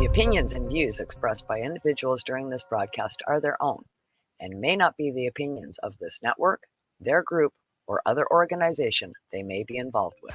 The opinions and views expressed by individuals during this broadcast are their own and may not be the opinions of this network, their group, or other organization they may be involved with.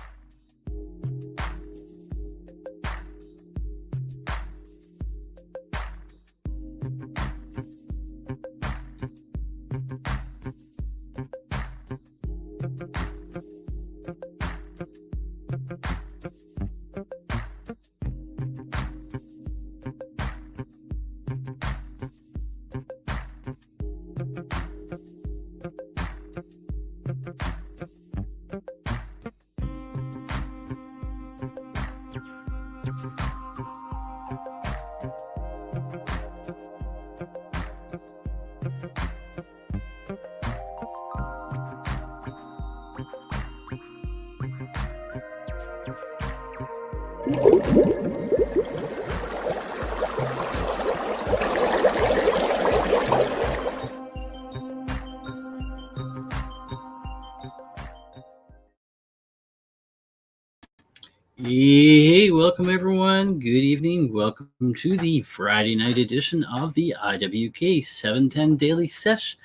Hey, welcome everyone. Good evening. Welcome to the Friday night edition of the IWK 710 Daily Sesh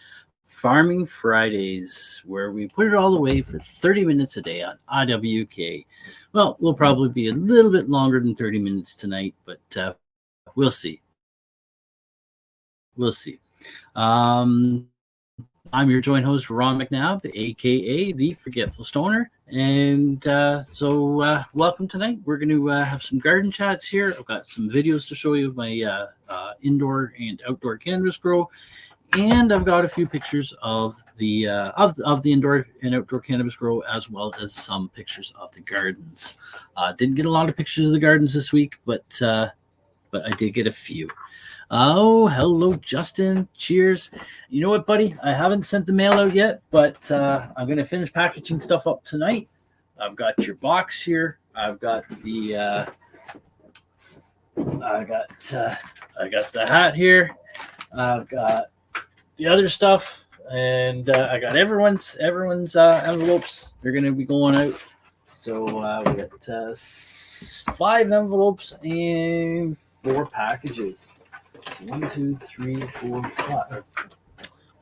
Farming Fridays, where we put it all away for 30 minutes a day on IWK. Well, we'll probably be a little bit longer than 30 minutes tonight, but we'll see. We'll see. I'm your joint host, Ron McNabb, aka the Forgetful Stoner. And so welcome tonight. We're going to have some garden chats here. I've got some videos to show you of my indoor and outdoor cannabis grow. And I've got a few pictures of the indoor and outdoor cannabis grow, as well as some pictures of the gardens. Didn't get a lot of pictures of the gardens this week, but I did get a few. Oh, hello, Justin. Cheers. You know what, buddy? I haven't sent the mail out yet, but I'm going to finish packaging stuff up tonight. I've got your box here. I've got the I got the hat here. I've got the other stuff, and I got everyone's envelopes. They're going to be going out. So we got 5 envelopes and 4 packages. So 1, 2, 3, 4, 5.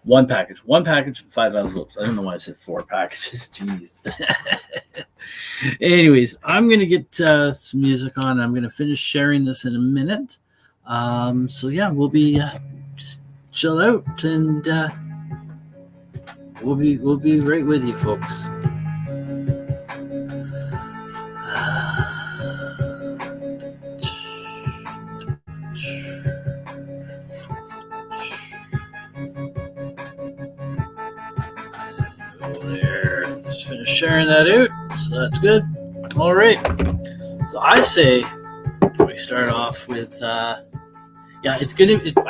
One package and 5 envelopes. I don't know why I said 4 packages. Jeez. Anyways, I'm gonna get some music on. I'm gonna finish sharing this in a minute. So yeah, we'll be just chill out, and we'll be right with you, folks. Sharing that out, so that's good. All right, so I say we start off with I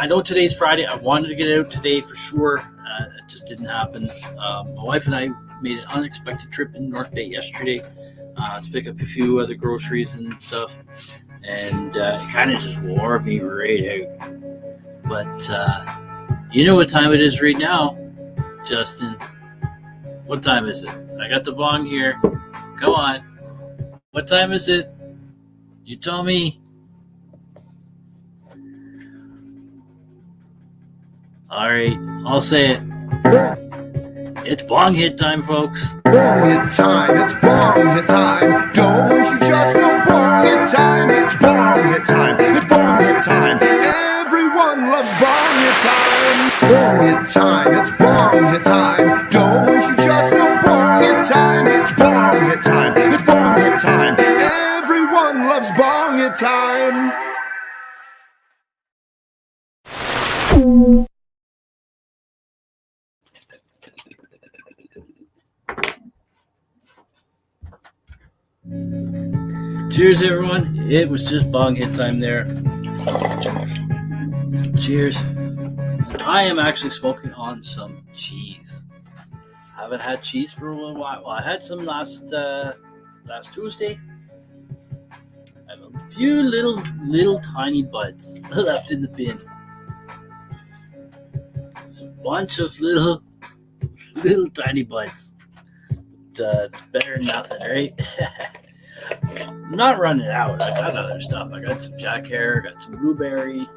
know today's Friday. I wanted to get it out today for sure. It just didn't happen. My wife and I made an unexpected trip in North Bay yesterday to pick up a few other groceries and stuff, and it kind of just wore me right out. But you know what time it is right now, Justin? What time is it? I got the bong here. Come on. What time is it? You tell me. All right, I'll say it. It's bong hit time, folks. Bong hit time. It's bong hit time. Don't you just know bong hit time? It's bong hit time. It's bong hit time. Everyone loves bong hit time. Bong hit time. It's bong hit time. Don't you just know bong hit time? It's bong hit time. It's bong hit time. Everyone loves bong hit time. Cheers, everyone. It was just bong hit time there. Cheers. I am actually smoking on some cheese. I haven't had cheese for a little while. Well, I had some last Tuesday. I have a few little tiny buds left in the bin. It's a bunch of little tiny buds. It's better than nothing, right? I'm not running out. I got other stuff. I got some jack hair, got some blueberry.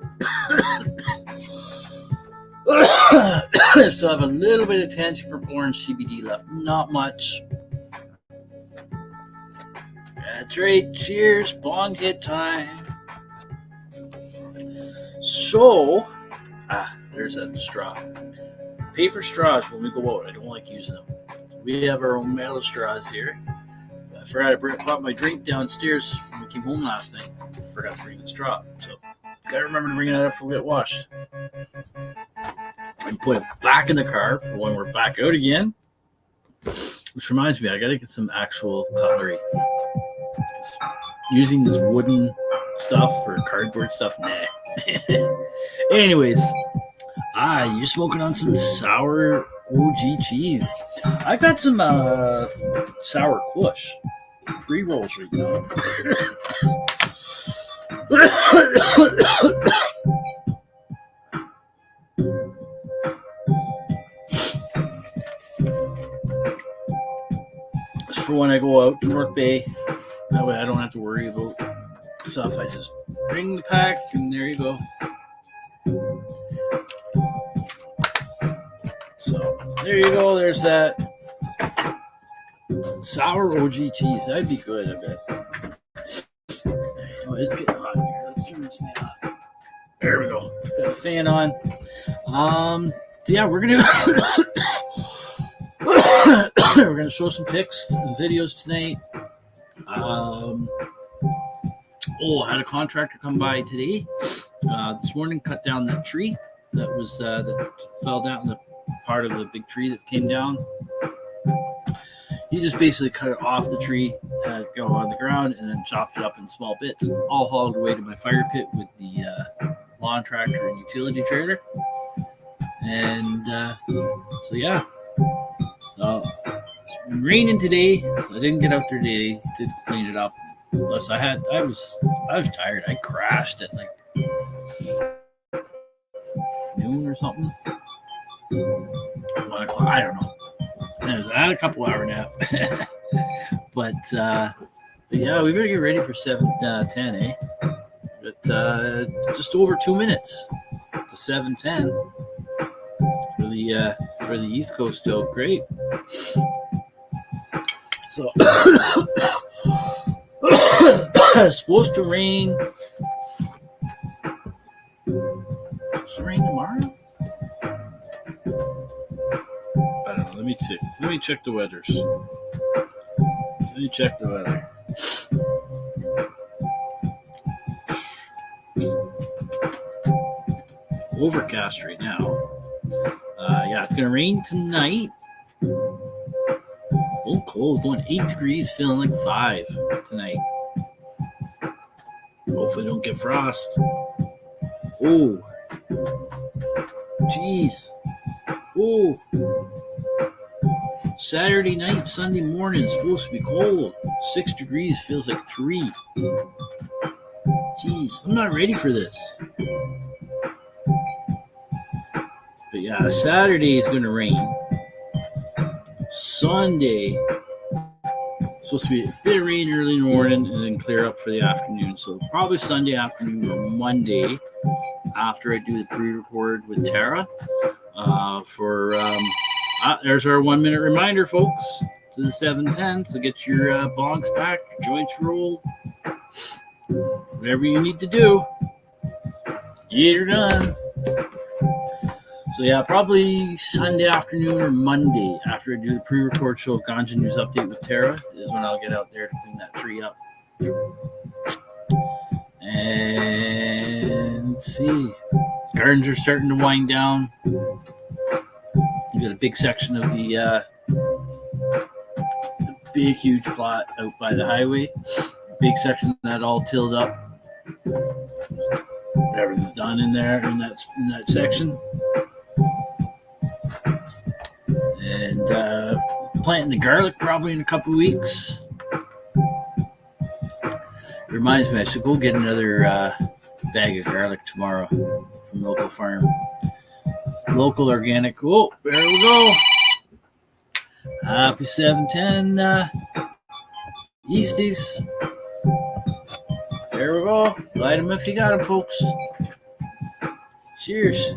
I still have a little bit of Tansy Purple Orange CBD left. Not much. That's right. Cheers. Bong hit time. So, there's that straw. Paper straws when we go out. I don't like using them. We have our own metal straws here. I forgot I brought my drink downstairs when we came home last night. I forgot to bring the straw. So, gotta remember to bring it up before we get washed. And put it back in the car for when we're back out again. Which reminds me, I gotta get some actual cutlery. Using this wooden stuff or cardboard stuff, nah. Anyways, you're smoking on some sour OG cheese. I got some sour kush pre-rolls right now. It's for when I go out to North Bay. That way I don't have to worry about stuff. I just bring the pack and there you go. So there you go. There's that sour OG cheese. That'd be good, I bet. Anyway, it's getting hot here. Let's turn this fan on. There we go. Got the fan on. So yeah, we're gonna we're gonna show some pics and videos tonight. I had a contractor come by today. This morning, cut down that tree that was that fell down, the part of the big tree that came down. He just basically cut it off the tree, had it go on the ground, and then chopped it up in small bits, all hauled away to my fire pit with the lawn tractor and utility trailer. And so yeah, so it's been raining today, so I didn't get out there today to clean it up. Plus, I was tired. I crashed at like noon or something. 1 o'clock. I don't know. I had a couple hour nap. but yeah, we better get ready for 7:10, eh? But just over 2 minutes to 7:10 for the East Coast. So great. So it's supposed to rain. It's to rain tomorrow? I don't know. Let me check the weathers. Let me check the weather. Overcast right now. Yeah, it's gonna rain tonight. It's going cold, going 8 degrees, feeling like 5 tonight. Hopefully don't get frost. Oh, jeez. Oh, Saturday night, Sunday morning, it's supposed to be cold. 6 degrees, feels like 3. Jeez, I'm not ready for this. But yeah, Saturday is going to rain. Sunday, it's supposed to be a bit of rain early in the morning and then clear up for the afternoon. So probably Sunday afternoon or Monday after I do the pre-record with Tara. There's our 1 minute reminder, folks, to the 7:10. So get your bongs back, your joints rolled, whatever you need to do. Get her done. So yeah, probably Sunday afternoon or Monday after I do the pre-record show of Ganja News Update with Tara is when I'll get out there to clean that tree up. And let's see. Gardens are starting to wind down. You got a big section of the big, huge plot out by the highway. Big section that all tilled up. Everything's done in there in that section. And planting the garlic probably in a couple of weeks. It reminds me, I should go get another bag of garlic tomorrow from local farm. Local organic. Oh, there we go. Happy 7:10 Easties. There we go. Light them if you got them, folks. Cheers.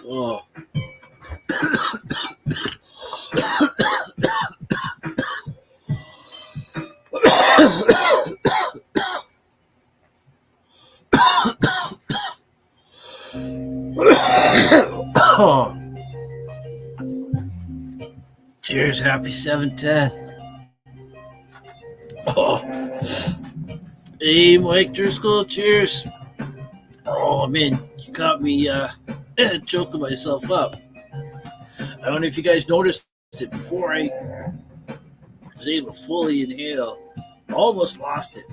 Oh. Oh. Cheers, happy 710. Oh. Hey, Mike Driscoll, cheers. Oh, man, you got me choking myself up. I don't know if you guys noticed it before I was able to fully inhale. Almost lost it.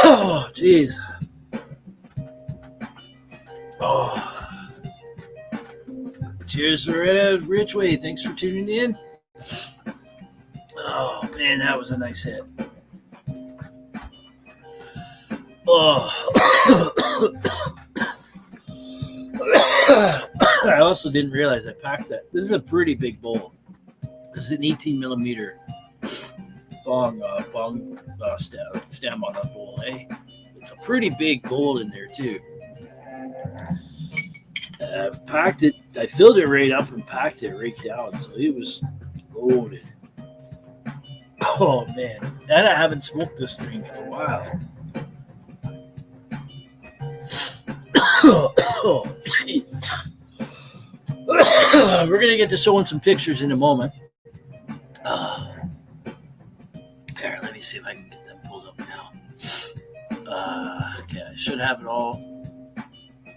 Oh, jeez. Oh. Cheers, Loretta Ridgeway. Thanks for tuning in. Oh, man, that was a nice hit. Oh. I also didn't realize I packed that. This is a pretty big bowl. This is an 18 millimeter bong stem on that bowl, eh? It's a pretty big bowl in there too. I've packed it. I filled it right up and packed it right down, so it was loaded. Oh man, and I haven't smoked this string for a while. Oh, we're gonna get to showing some pictures in a moment. There, let me see if I can get them pulled up now. Okay, I should have it all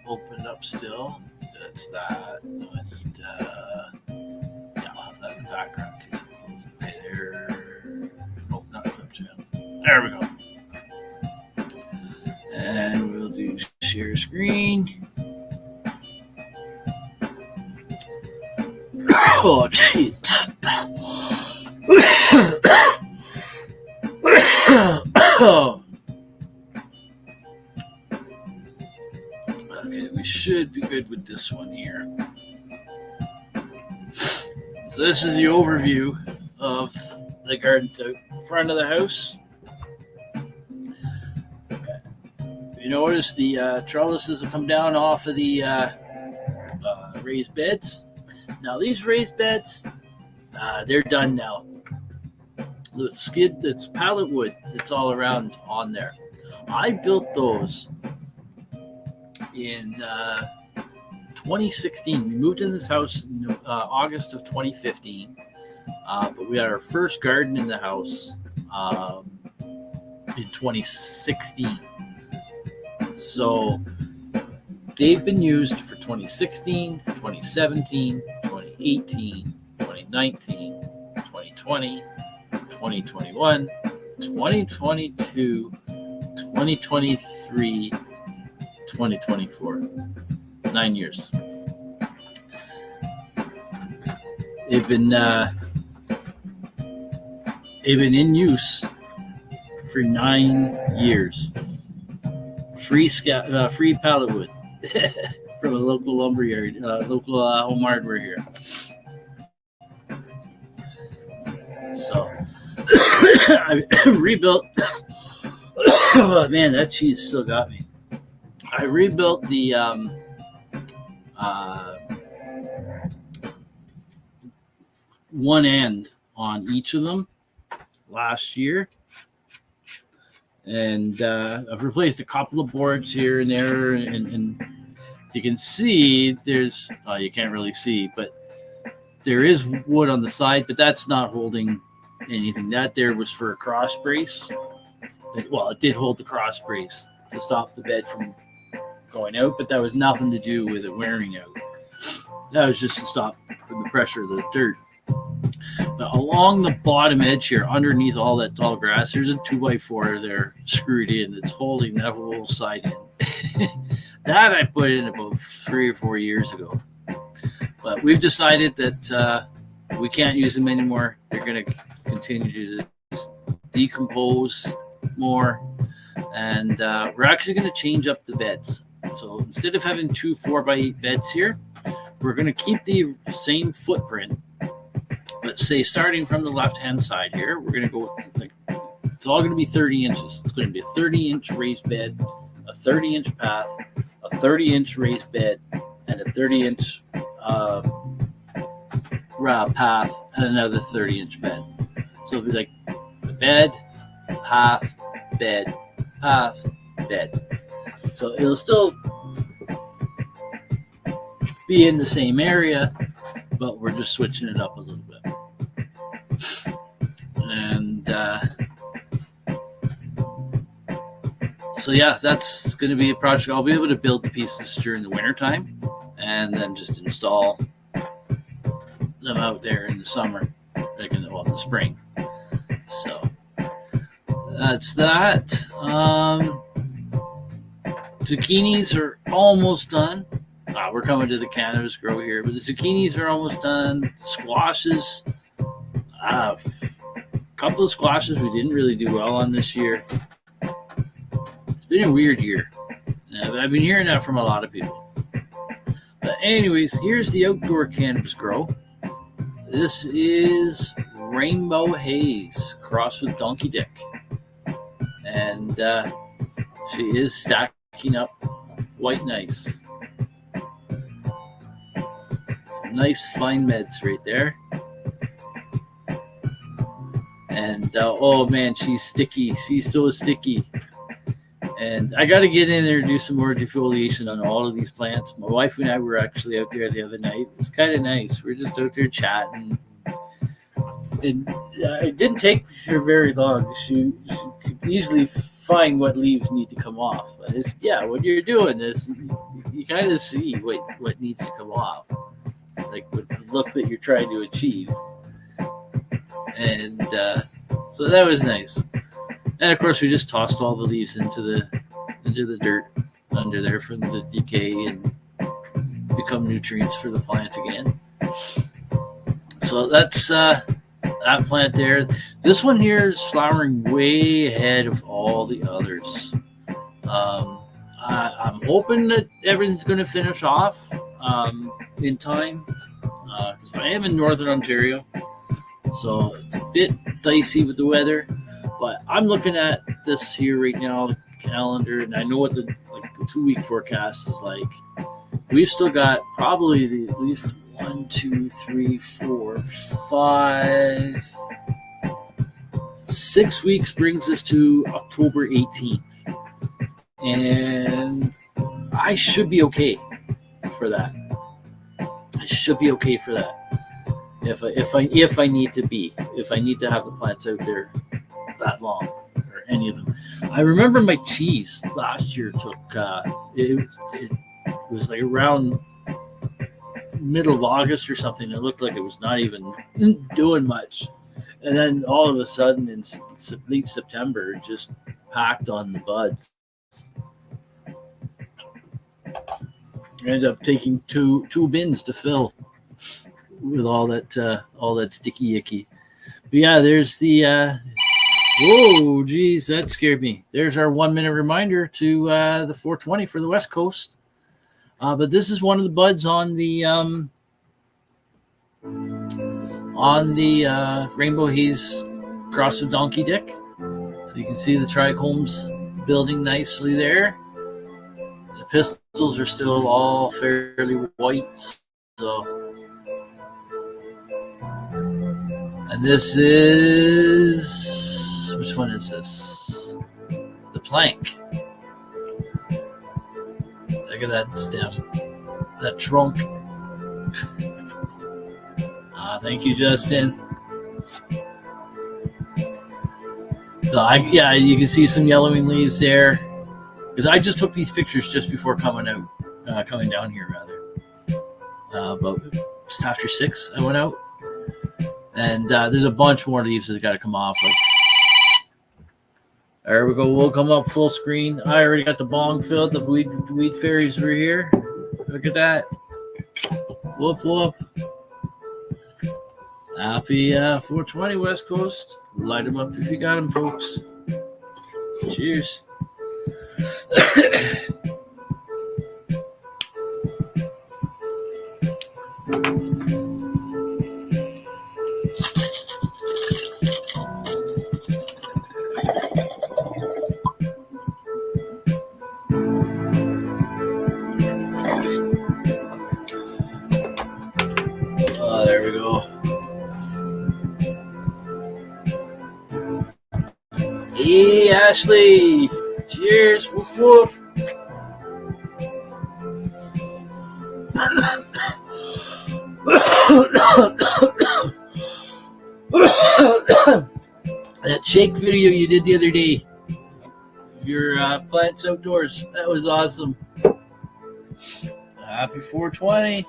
opened up still. That's that. I need, yeah, I'll have that in the background in case I close it. Okay, there. Nope, not clip channel. There we go. And we'll do share screen. Oh, jeez. Okay, we should be good with this one here. So this is the overview of the garden to front of the house. Okay. You notice the trellises have come down off of the raised beds. Now these raised beds, they're done now. The skid, that's pallet wood, it's all around on there. I built those in 2016. We moved in this house in August of 2015, but we had our first garden in the house in 2016. So they've been used for 2016, 2017, 2018, 2019, 2020, 2021, 2022, 2023, 2024. 9 years. They've been in use for 9 years. Free pallet wood from a local lumberyard, local home hardware here. So I rebuilt. Oh, man, that cheese still got me. I rebuilt the one end on each of them last year, and I've replaced a couple of boards here and there, and you can see there's you can't really see, but there is wood on the side, but that's not holding anything. That there was for a cross brace. Well, it did hold the cross brace to stop the bed from going out, but that was nothing to do with it wearing out. That was just to stop the pressure of the dirt. But along the bottom edge here, underneath all that tall grass, there's a 2x4 there screwed in. It's holding that whole side in. That I put in about 3 or 4 years ago. But we've decided that we can't use them anymore. They're going to continue to decompose more. And we're actually going to change up the beds. So instead of having 2 4x8 beds here, we're going to keep the same footprint. But say starting from the left-hand side here, we're going to go with, like, it's all going to be 30 inches. It's going to be a 30-inch raised bed, a 30-inch path, a 30-inch raised bed, and a 30-inch path, and another 30-inch bed. So it'll be like the bed, path, bed, path, bed. So it'll still be in the same area, but we're just switching it up a little bit. And so yeah, that's going to be a project. I'll be able to build the pieces during the winter time and then just install them out there in the summer, like in the spring. So that's that. Zucchinis are almost done. We're coming to the cannabis grow here, but the zucchinis are almost done. Squashes, a couple of squashes we didn't really do well on this year. It's been a weird year. I've been hearing that from a lot of people. But anyways, here's the outdoor cannabis grow. This is Rainbow Haze crossed with Donkey Dick. And she is stacking up quite nice. Some nice fine meds right there. And oh man, she's sticky. She's so sticky. And I got to get in there and do some more defoliation on all of these plants. My wife and I were actually out there the other night. It was kind of nice. We're just out there chatting. And it didn't take her very long. She could easily find what leaves need to come off. But it's, yeah, when you're doing this, you kind of see what needs to come off, like with the look that you're trying to achieve. And so that was nice. And of course, we just tossed all the leaves into the dirt under there for them to decay and become nutrients for the plant again. So that's that plant there. This one here is flowering way ahead of all the others. I'm hoping that everything's going to finish off in time, because I am in Northern Ontario, so it's a bit dicey with the weather. But I'm looking at this here right now, the calendar, and I know what the 2-week forecast is like. We've still got probably at least 1, 2, 3, 4, 5, 6 weeks brings us to October 18th. And I should be okay for that. I should be okay for that. If I need to be, if I need to have the plants out there that long, or any of them. I remember my cheese last year took it was like around middle of August or something. It looked like it was not even doing much, and then all of a sudden in late September it just packed on the buds. I ended up taking two bins to fill with all that sticky icky. But yeah, there's the whoa, geez, that scared me. There's our 1-minute reminder to the 420 for the West Coast. But this is one of the buds on the Rainbow Haze cross with Donkey Dick. So you can see the trichomes building nicely there. The pistils are still all fairly white. So, and this is, which one is this? The plank. Look at that stem, that trunk. Thank you, Justin. So you can see some yellowing leaves there, because I just took these pictures just before coming down here rather. But just after 6, I went out, and there's a bunch more leaves that got to come off. Like There we go. We'll come up full screen. I already got the bong filled. The weed fairies were here. Look at that. Whoop, whoop. Happy 420 West Coast. Light them up if you got them, folks. Cheers. Oh, there we go. Hey, Ashley. Cheers. Woof, woof. That shake video you did the other day, your plants outdoors, that was awesome. Happy 420.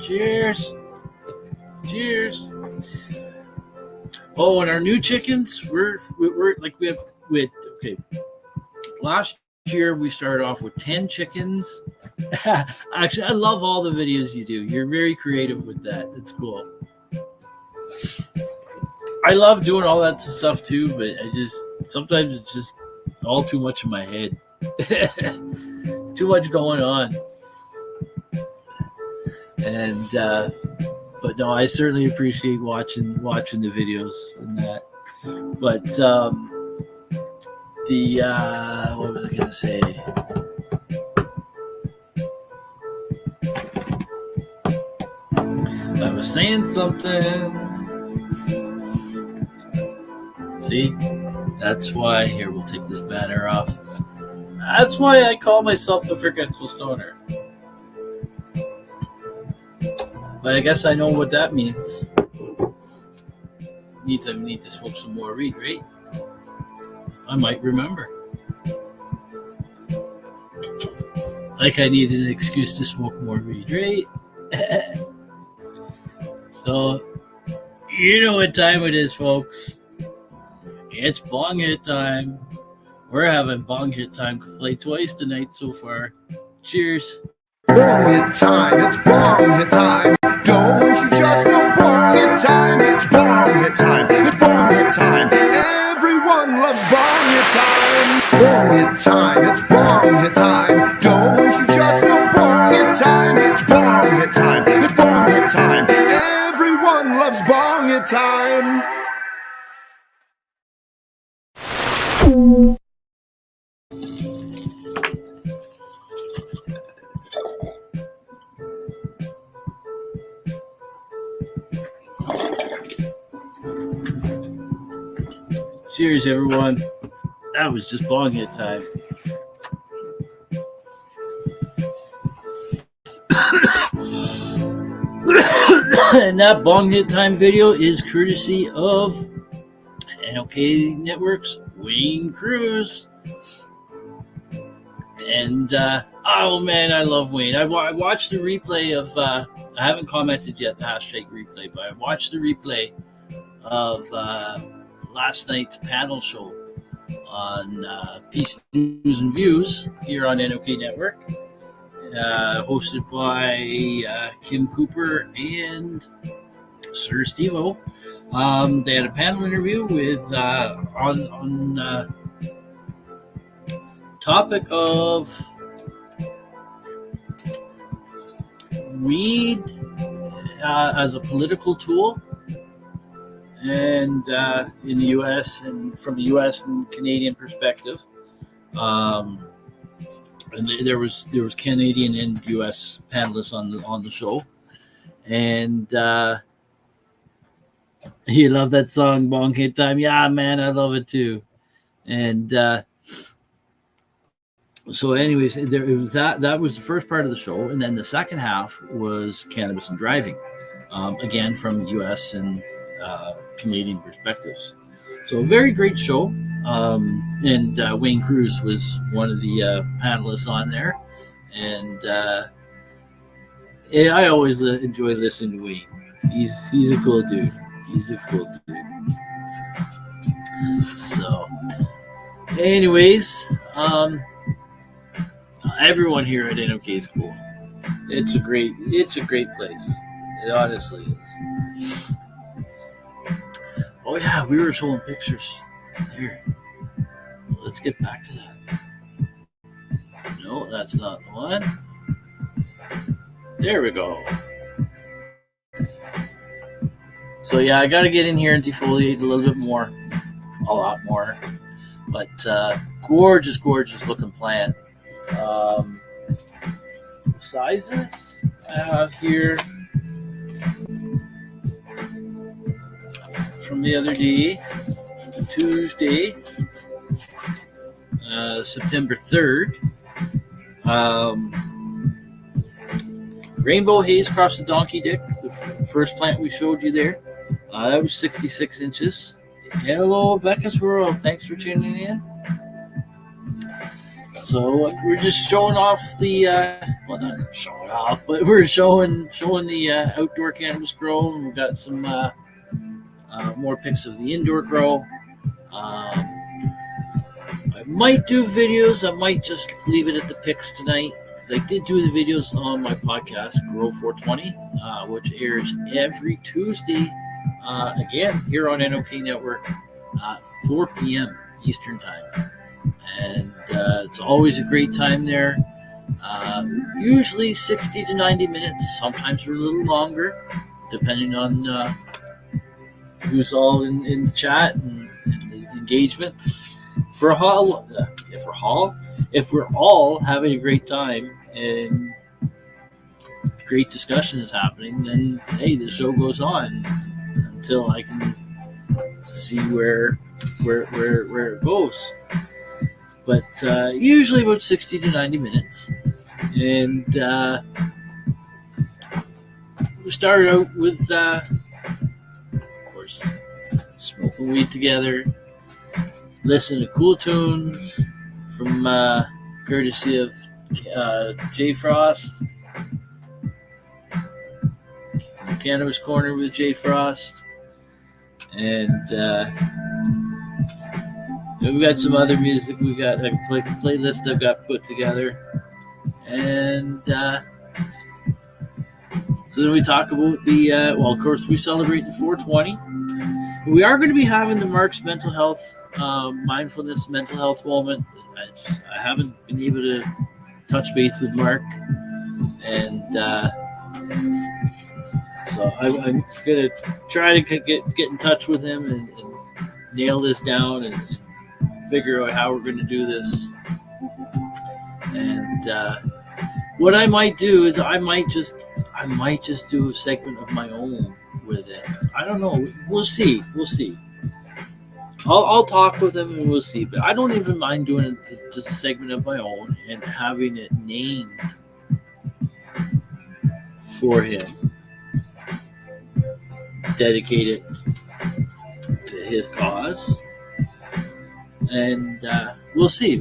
Cheers. Cheers. Oh, and our new chickens, we're like we have okay. Last year we started off with 10 chickens. Actually, I love all the videos you do. You're very creative with that. It's cool. I love doing all that stuff too, but sometimes it's just all too much in my head. Too much going on. And but no, I certainly appreciate watching the videos and that. But what was I gonna say? I was saying something. See, that's why. Here, we'll take this banner off. That's why I call myself the Forgetful Stoner. But I guess I know what that means. I need to smoke some more weed, right? I might remember. Like I need an excuse to smoke more weed, right? So, you know what time it is, folks. It's bong hit time. We're having bong hit time play twice tonight so far. Cheers. Bong hit time, it's bong hit time. Don't you just know bong hit time? It's bong hit time, it's bong hit time. Everyone loves bong hit time. Bong hit time, it's bong hit time. Don't you just know bong hit time? It's bong hit time, it's bong hit time. Everyone loves bong hit time. Cheers, everyone. That was just bong hit time. And that bong hit time video is courtesy of NOK Network's Wayne Cruz. And oh man, I love Wayne. I watched the replay of I haven't commented yet the hashtag replay, but I watched the replay of last night's panel show on Peace News and Views here on NOK Network, hosted by Kim Cooper and Sir Steve-O. They had a panel interview with on topic of weed as a political tool, and in the U.S. and from the U.S. and Canadian perspective, and there was Canadian and U.S. panelists on the show, and you love that song "Bong Hit Time." Yeah, man, I love it too, and. So anyways, it was that was the first part of the show, and then the second half was cannabis and driving, again from U.S. and Canadian perspectives. So a very great show, and Wayne Cruz was one of the panelists on there, and I always enjoy listening to Wayne. He's a cool dude. So Anyways, everyone here at NOK is cool. It's a great place. It honestly is. Oh yeah, we were showing pictures. Here, let's get back to that. No, that's not the one. There we go. So yeah, I got to get in here and defoliate a little bit more, a lot more. But gorgeous looking plant. Sizes I have here from the other day, Tuesday, September 3rd. Rainbow haze across the donkey dick, the first plant we showed you there. That was 66 inches. Hello, Becca's World. Thanks for tuning in. So we're just showing off the, well, not showing off, but we're showing the outdoor cannabis grow. And we've got some more pics of the indoor grow. I might do videos. I might just leave it at the pics tonight, because I did do the videos on my podcast, Grow 420, which airs every Tuesday, again, here on NOK Network, 4 p.m. Eastern Time. And it's always a great time there. Usually 60 to 90 minutes. Sometimes we're a little longer, depending on who's all in the chat and the engagement. If we're all having a great time and great discussion is happening, then hey, the show goes on until I can see where it goes. But usually about 60 to 90 minutes. And we started out with, of course, smoking weed together, listening to cool tunes from courtesy of J Frost, Cannabis Corner with J Frost, and we've got some other music. We got a playlist I've got put together, and so then we talk about the well, of course, we celebrate the 420. We are going to be having the Mark's mental health, mindfulness mental health moment. I haven't been able to touch base with Mark, and so I'm going to try to get in touch with him and nail this down and figure out how we're going to do this. And what I might do is I might just do a segment of my own with it. I don't know. We'll see. I'll talk with him and we'll see. But I don't even mind doing just a segment of my own and having it named for him, dedicated to his cause. And we'll see.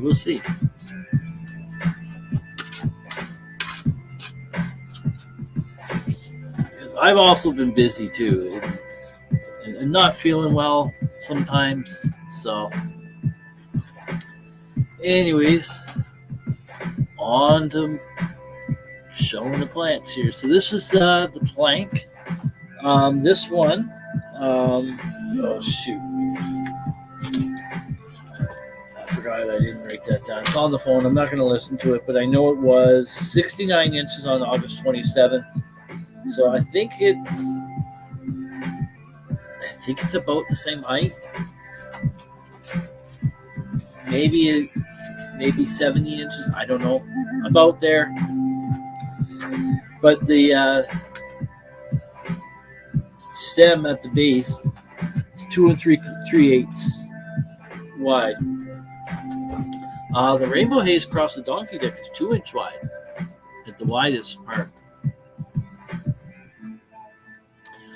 Because I've also been busy too, and not feeling well sometimes. So, anyways, on to showing the plants here. So this is the plank. This one, oh shoot. I didn't write that down. It's on the phone. I'm not going to listen to it, but I know it was 69 inches on August 27th. So I think it's about the same height. Maybe 70 inches. I don't know. About there. But the stem at the base is 2 3/8 wide. The rainbow haze across the donkey deck is 2 inch wide at the widest part.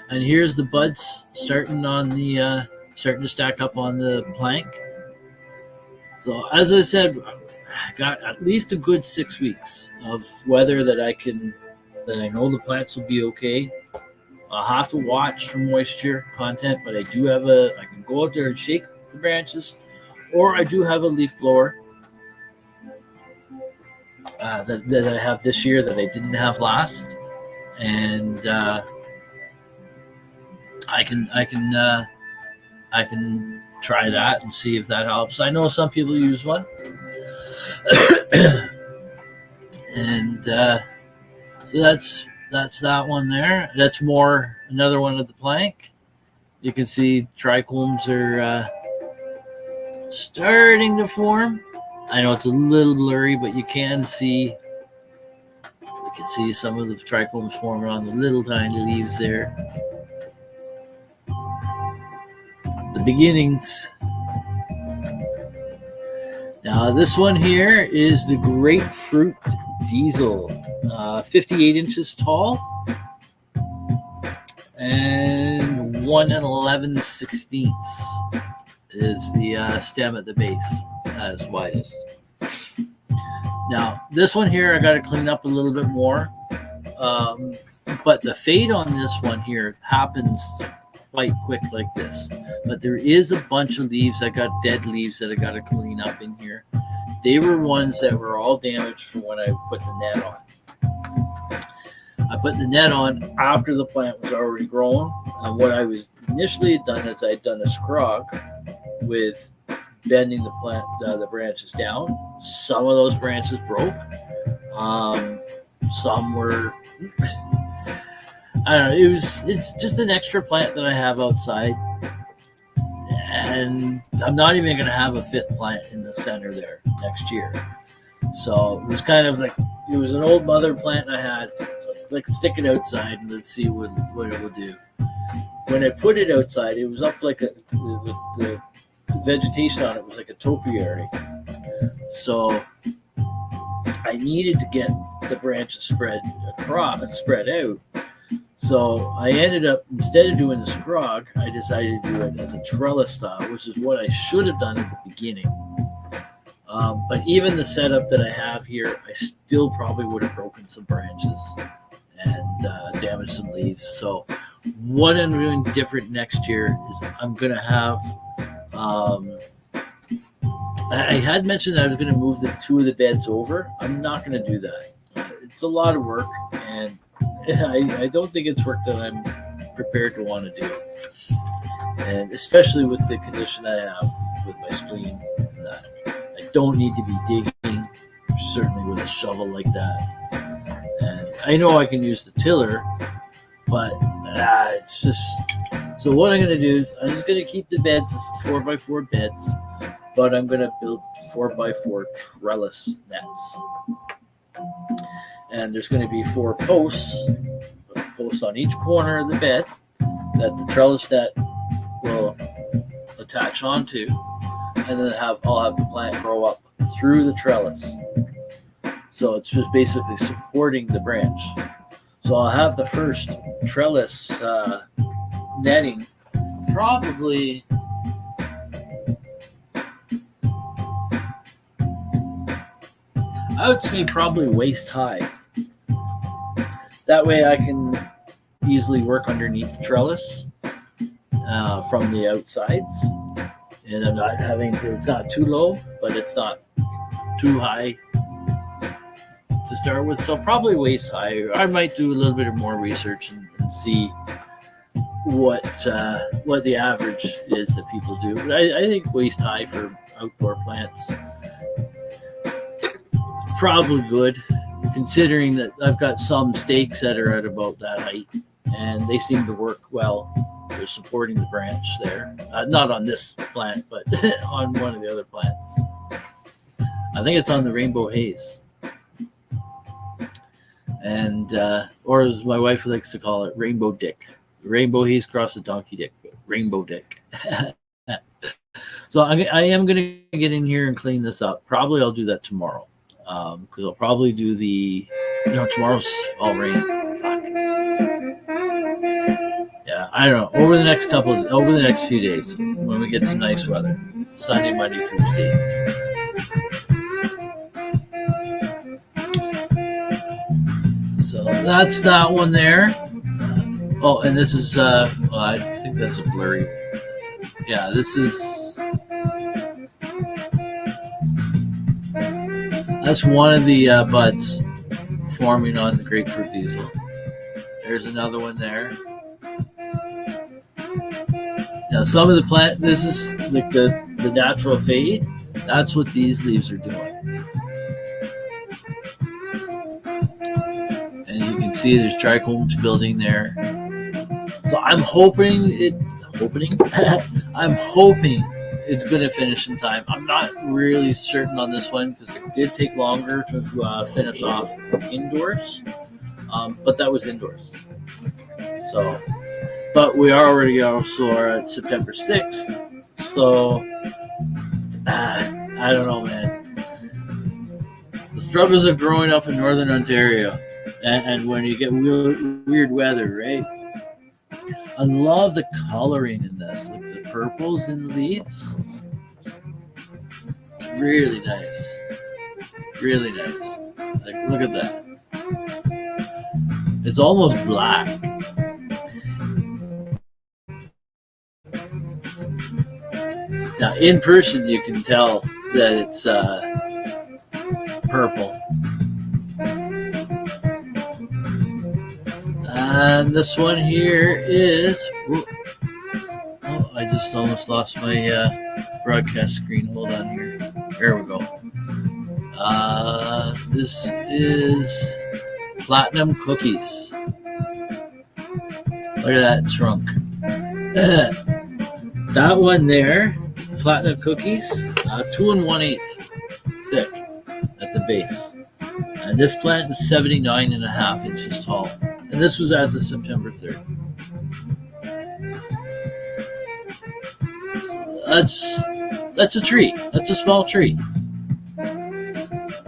And here's the buds starting to stack up on the plank. So as I said, I got at least a good 6 weeks of weather that I know the plants will be okay. I'll have to watch for moisture content, but I can go out there and shake the branches, Or I do have a leaf blower that I have this year that I didn't have last, and I can try that and see if that helps. I know some people use one, and so that's that one there. That's more another one of the plank. You can see trichomes are starting to form. I know it's a little blurry, but you can see some of the trichomes forming on the little tiny leaves there. The beginnings. Now this one here is the grapefruit diesel, 58 inches tall and 1 11/16 is the stem at the base. That is widest. Now this one here I got to clean up a little bit more, but the fade on this one here happens quite quick like this. But there is a bunch of leaves. I got dead leaves that I got to clean up in here. They were ones that were all damaged from when I put the net on. I put the net on after the plant was already grown. And what I was initially had done is I had done a scrog with bending the plant, the branches down. Some of those branches broke. Some were, I don't know. It's just an extra plant that I have outside, and I'm not even going to have a fifth plant in the center there next year. So it was kind of like, it was an old mother plant I had. So like, stick it outside and let's see what it will do. When I put it outside, it was up like the vegetation on it was like a topiary. So I needed to get the branches spread out. So I ended up, instead of doing the scrog, I decided to do it as a trellis style, which is what I should have done at the beginning. But even the setup that I have here, I still probably would have broken some branches and damaged some leaves. So what I'm doing different next year is I'm going to have, I had mentioned that I was going to move the two of the beds over. I'm not going to do that. It's a lot of work, and I don't think it's work that I'm prepared to want to do. And especially with the condition I have with my spleen, and that I don't need to be digging, certainly with a shovel like that. And I know I can use the tiller, but it's just, so what I'm going to do is I'm just going to keep the beds, it's 4x4 beds, but I'm going to build 4x4 trellis nets. And there's going to be 4 posts on each corner of the bed that the trellis net will attach onto, and then I'll have the plant grow up through the trellis. So it's just basically supporting the branch. So I'll have the first trellis netting probably I would say probably waist high. That way I can easily work underneath the trellis from the outsides. And I'm not having to, it's not too low, but it's not too high to start with. So probably waist high. I might do a little bit of more research and see what the average is that people do. But I think waist high for outdoor plants probably good, considering that I've got some stakes that are at about that height, and they seem to work well. They're supporting the branch there. Not on this plant, but on one of the other plants. I think it's on the rainbow haze. And, or as my wife likes to call it, rainbow dick. Rainbow haze cross a donkey dick, but rainbow dick. So I am going to get in here and clean this up. Probably I'll do that tomorrow. Because I'll probably do tomorrow's all rain. Fuck. Yeah, I don't know. Over the next few days, when we get some nice weather, Sunday, Monday, Tuesday. So that's that one there. Oh, and this is I think that's a blurry. Yeah, this is That's one of the buds forming on the grapefruit diesel. There's another one there. Now some of the plant, this is like the natural fade. That's what these leaves are doing. And you can see there's trichomes building there. So I'm hoping I'm hoping it's going to finish in time. I'm not really certain on this one because it did take longer to finish off indoors, but that was indoors. So, but we already also are at September 6th, so I don't know, man. The struggles of growing up in Northern Ontario, and when you get weird weather, right? I love the coloring in this, like the purples in the leaves. It's really nice. Really nice. Like, look at that. It's almost black. Now, in person, you can tell that it's purple. And this one here is... Oh, I just almost lost my broadcast screen. Hold on here. There we go. This is Platinum Cookies. Look at that trunk. That one there, Platinum Cookies, 2 1/8 thick at the base. And this plant is 79.5 inches tall. And this was as of September 3rd. So that's a tree. That's a small tree.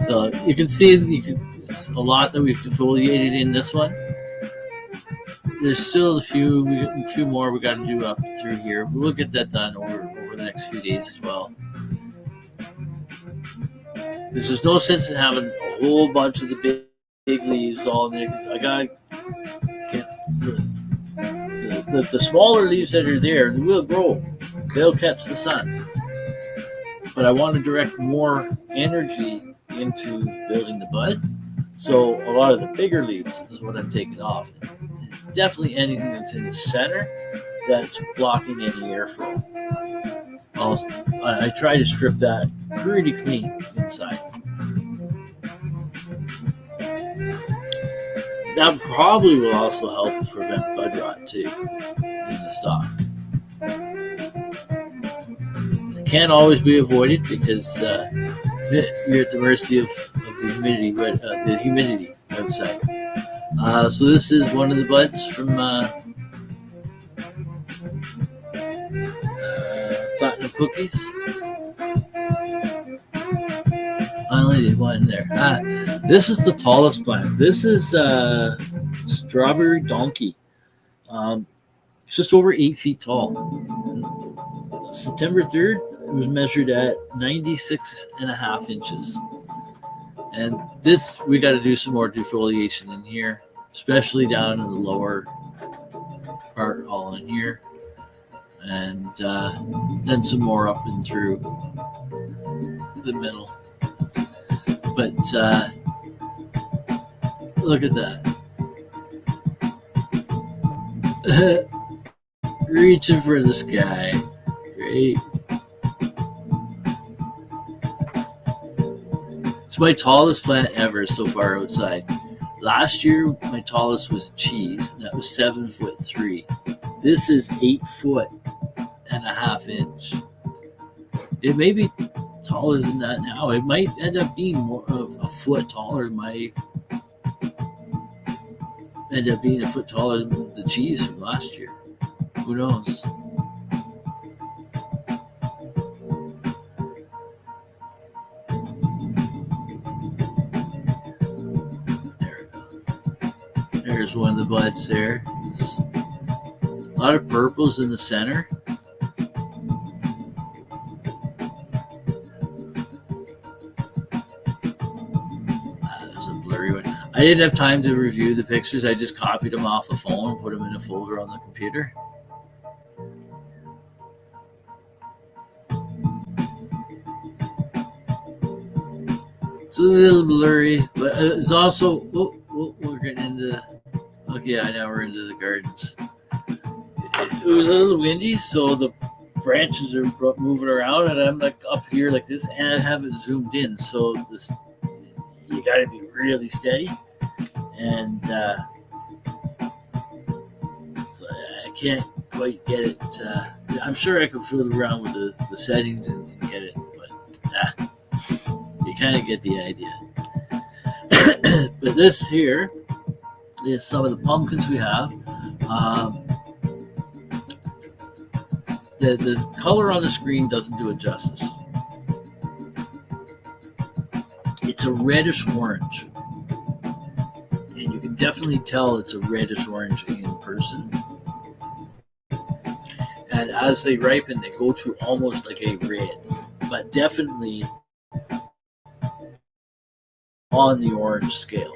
So you can see there's a lot that we've defoliated in this one. There's still a few more we got to do up through here. But we'll get that done over the next few days as well. There's no sense in having a whole bunch of the big leaves all in there because I gotta get the smaller leaves that are there. They will grow. They'll catch the sun. But I want to direct more energy into building the bud. So a lot of the bigger leaves is what I'm taking off. Definitely anything that's in the center that's blocking any airflow. I try to strip that pretty clean inside. That probably will also help prevent bud rot too in the stock. It can't always be avoided because you're at the mercy of the humidity outside. So this is one of the buds from Platinum Cookies. I only did one there. This is the tallest plant. This is Strawberry Donkey. It's just over 8 feet tall. September 3rd, it was measured at 96.5 inches. And this, we got to do some more defoliation in here, especially down in the lower part, all in here. And then some more up and through the middle. But look at that. Reaching for the sky. Great. It's my tallest plant ever so far outside. Last year, my tallest was Cheese. And that was 7'3". This is 8.5 inch. It may be taller than that now. It might end up being more of a foot taller. It might end up being a foot taller than the Cheese from last year. Who knows? There we go. There's one of the buds there. There's a lot of purples in the center. There's a blurry one. I didn't have time to review the pictures. I just copied them off the phone and put them in a folder on the computer. It's a little blurry, but it's also. We're getting into. Okay, now we're into the gardens. It was a little windy, so the branches are moving around, and I'm like up here like this, and I haven't zoomed in, so this you got to be really steady, and so I can't quite get it. I'm sure I can fiddle around with the settings and get it, but you kind of get the idea. But this here is some of the pumpkins we have. The color on the screen doesn't do it justice. It's a reddish orange, and you can definitely tell it's a reddish orange in person. And as they ripen, they go to almost like a red, but definitely on the orange scale.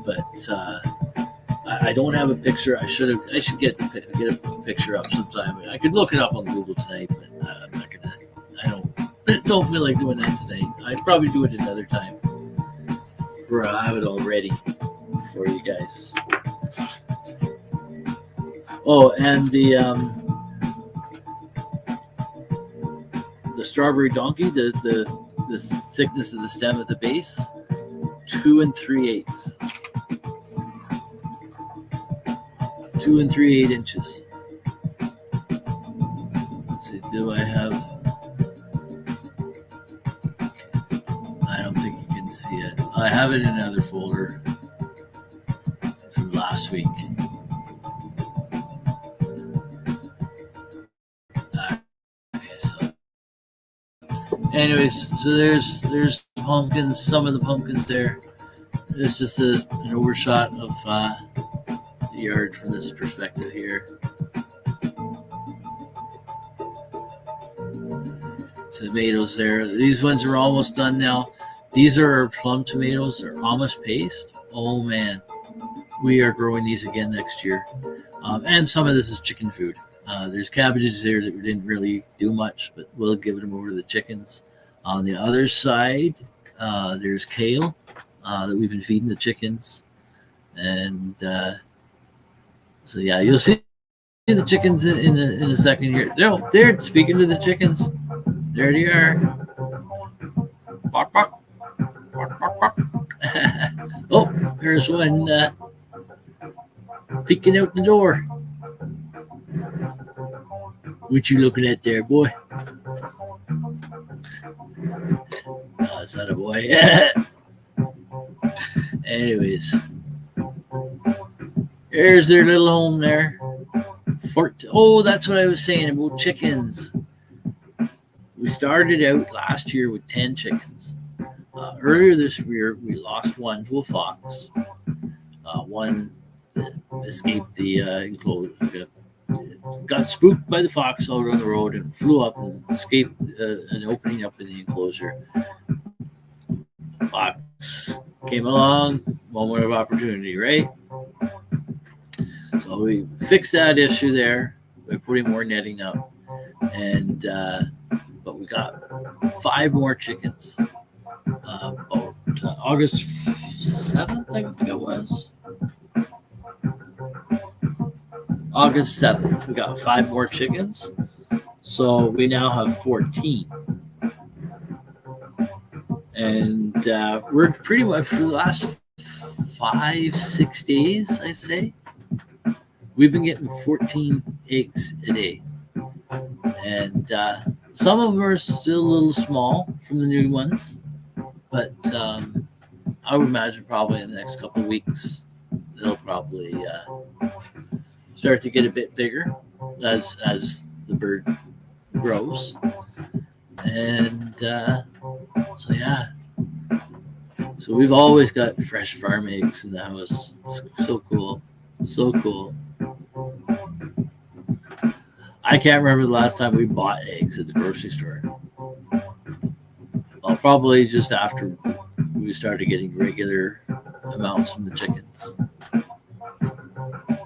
But I don't have a picture. I should get a picture up sometime. I could look it up on Google tonight, but I'm not gonna. I don't feel like doing that tonight. I'd probably do it another time, where I'll have it all ready for you guys. Oh, and the strawberry donkey, the thickness of the stem at the base, 2 3/8. 2 3/8 inches. Let's see, do I have? I don't think you can see it. I have it in another folder from last week. Okay, so anyways, so there's pumpkins. Some of the pumpkins there. There's just an overshot of the yard from this perspective here. Tomatoes there. These ones are almost done now. These are our plum tomatoes. They're almost paste. Oh man, we are growing these again next year. And some of this is chicken food. There's cabbages there that we didn't really do much, but we'll give them over to the chickens. On the other side, there's kale that we've been feeding the chickens. And so yeah, you'll see the chickens in a second here. No, they're speaking to the chickens. There they are. Bark, bark. Bark, bark, bark. Oh, there's one peeking out the door. What you looking at there, boy? No, it's not a boy. Anyways, there's their little home there. Oh, that's what I was saying about chickens. We started out last year with 10 chickens. Earlier this year, we lost one to a fox. One escaped the enclosure, got spooked by the fox out on the road and flew up and escaped an opening up in the enclosure. Fox came along, moment of opportunity, right? So we fixed that issue there by putting more netting up, and but we got 5 more chickens. About August 7th, I think it was. August 7th, we got 5 more chickens. So we now have 14. And we're pretty much for the last 5-6 days, I say, we've been getting 14 eggs a day. And some of them are still a little small from the new ones, but I would imagine probably in the next couple of weeks they'll probably start to get a bit bigger as the bird grows. And so yeah, so we've always got fresh farm eggs in the house. It's so cool, so cool. I can't remember the last time we bought eggs at the grocery store. Well, probably just after we started getting regular amounts from the chickens,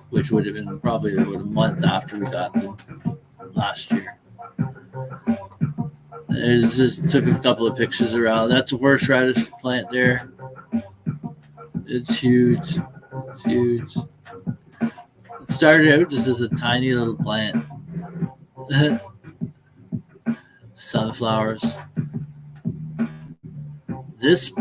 which would have been probably about a month after we got them last year. I just took a couple of pictures around. That's a horseradish plant there. It's huge. It's huge. It started out just as a tiny little plant. Sunflowers. This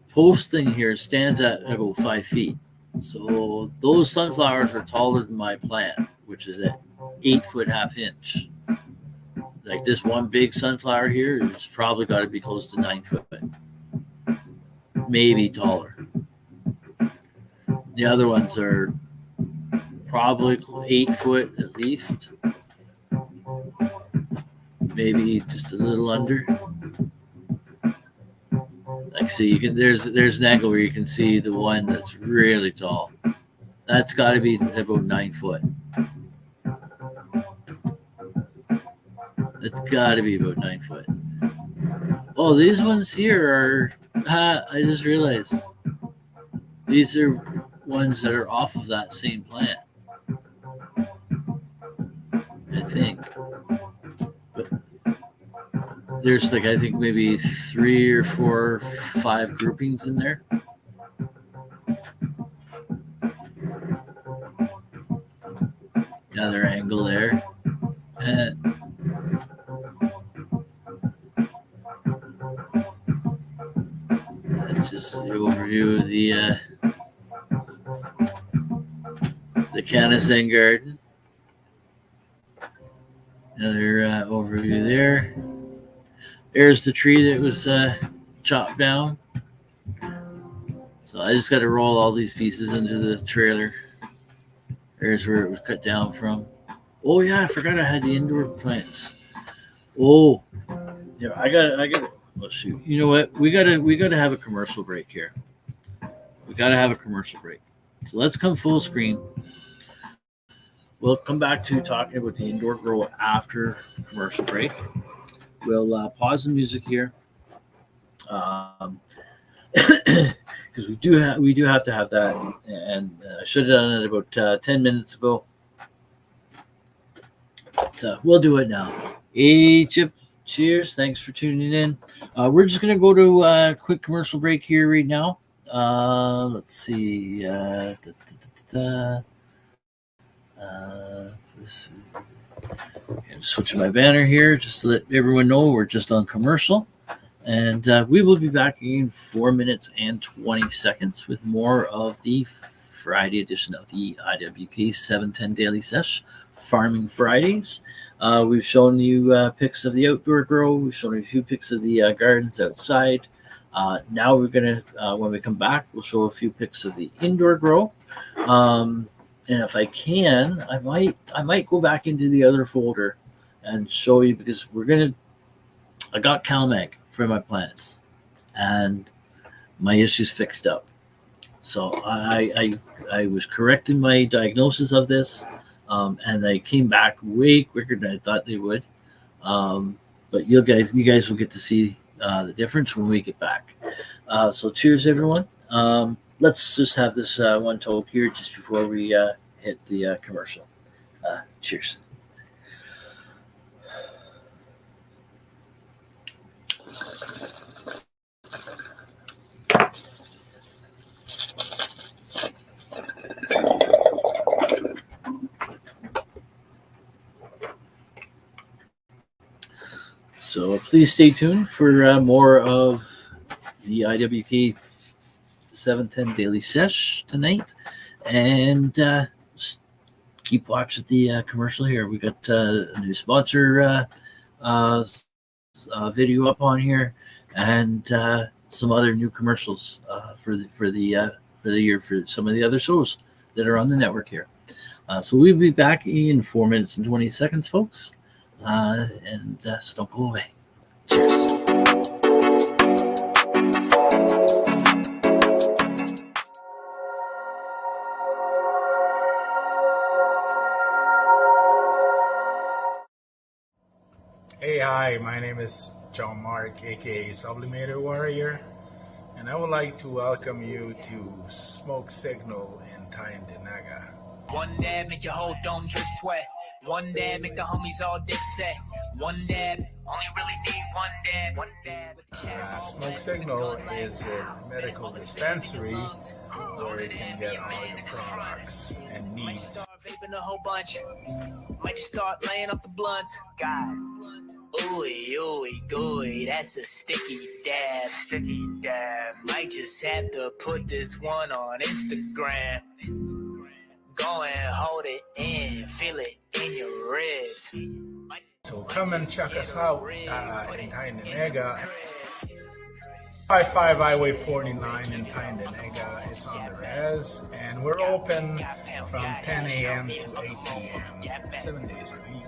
post thing here stands at about 5 feet. So those sunflowers are taller than my plant, which is at 8 foot ½ inch. Like this one big sunflower here is probably got to be close to 9 foot, maybe taller. The other ones are probably 8 foot at least, maybe just a little under. Like, see, you can there's an angle where you can see the one that's really tall. That's got to be about 9 foot. It's got to be about 9 foot. Oh, these ones here are. I just realized these are ones that are off of that same plant. I think. But there's like, I think maybe 3 or 4 or 5 groupings in there. Another angle there. That's just the overview of the Canazan garden. Another overview there. There's the tree that was chopped down. So I just got to roll all these pieces into the trailer. There's where it was cut down from. Oh yeah, I forgot I had the indoor plants. Oh, yeah, I got. Oh shoot! You know what? We gotta have a commercial break here. We gotta have a commercial break. So let's come full screen. We'll come back to talking about the indoor grow after commercial break. We'll pause the music here, because we do have to have that, and I should have done it about 10 minutes ago. So we'll do it now. Hey, Chip, cheers! Thanks for tuning in. We're just gonna go to a quick commercial break here right now. Let's see. Okay, I'm switching my banner here just to let everyone know we're just on commercial. And we will be back in 4 minutes and 20 seconds with more of the Friday edition of the IWK 710 Daily Sesh, Farming Fridays. We've shown you pics of the outdoor grow. We've shown you a few pics of the gardens outside. Now we're going to, when we come back, we'll show a few pics of the indoor grow. And if I can, I might go back into the other folder and show you, because I got CalMag for my plants and my issues fixed up. So I was correct in my diagnosis of this, and they came back way quicker than I thought they would. But you guys will get to see the difference when we get back. So cheers, everyone. Let's just have this one talk here just before we hit the commercial. Cheers. So please stay tuned for more of the IWK 710 Daily Sesh tonight, and keep watching the commercial here. We got a new sponsor video up on here, and some other new commercials for the year for some of the other shows that are on the network here. So we'll be back in 4 minutes and 20 seconds, folks. So don't go away. Cheers. Hey, hi, my name is John Mark, aka Sublimator Warrior, and I would like to welcome you to Smoke Signal in Tyndinaga. One dab make your whole dome drip sweat. One dab make the homies all dip set. One dab Smoke Signal is a medical dispensary where you can get all your products and needs. Vaping a whole bunch. Might just start laying up the blunts. God. Ooey, ooey, gooey, that's a sticky dab. Sticky dab. Might just have to put this one on Instagram. Go and hold it in, feel it in your ribs. So come and check us out in Tyndonega. 55 Highway 49 in Tyndonega. It's on the res. And we're open from 10 a.m. to 8 p.m. 7 days a week.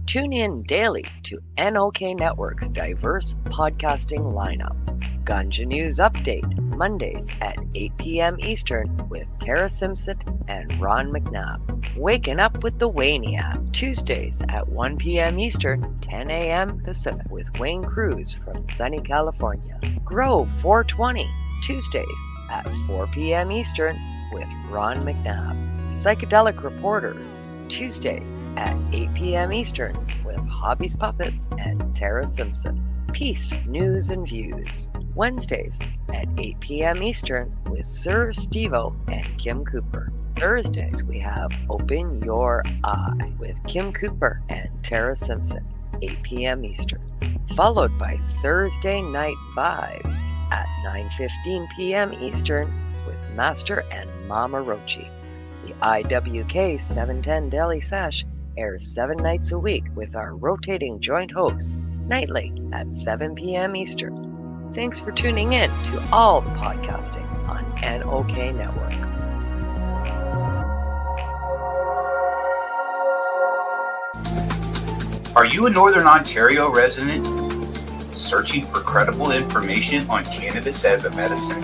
Tune in daily to NOK Network's diverse podcasting lineup. Ganja News Update, Mondays at 8 p.m. Eastern with Tara Simpson and Ron McNabb. Waking Up with the Waniac, Tuesdays at 1 p.m. Eastern, 10 a.m. Pacific with Wayne Cruz from sunny California. Grow 420, Tuesdays at 4 p.m. Eastern with Ron McNabb. Psychedelic Reporters, Tuesdays at 8 p.m. Eastern with Hobbies Puppets and Tara Simpson. Peace, News and Views, Wednesdays at 8 p.m. Eastern with Sir Stevo and Kim Cooper. Thursdays we have Open Your Eye with Kim Cooper and Tara Simpson, 8 p.m. Eastern. Followed by Thursday Night Vibes at 9:15 p.m. Eastern with Master and Mama Rochi. The IWK 710 Daily Sesh airs 7 nights a week with our rotating joint hosts, nightly at 7 p.m. Eastern. Thanks for tuning in to all the podcasting on NOK Network. Are you a Northern Ontario resident searching for credible information on cannabis as a medicine?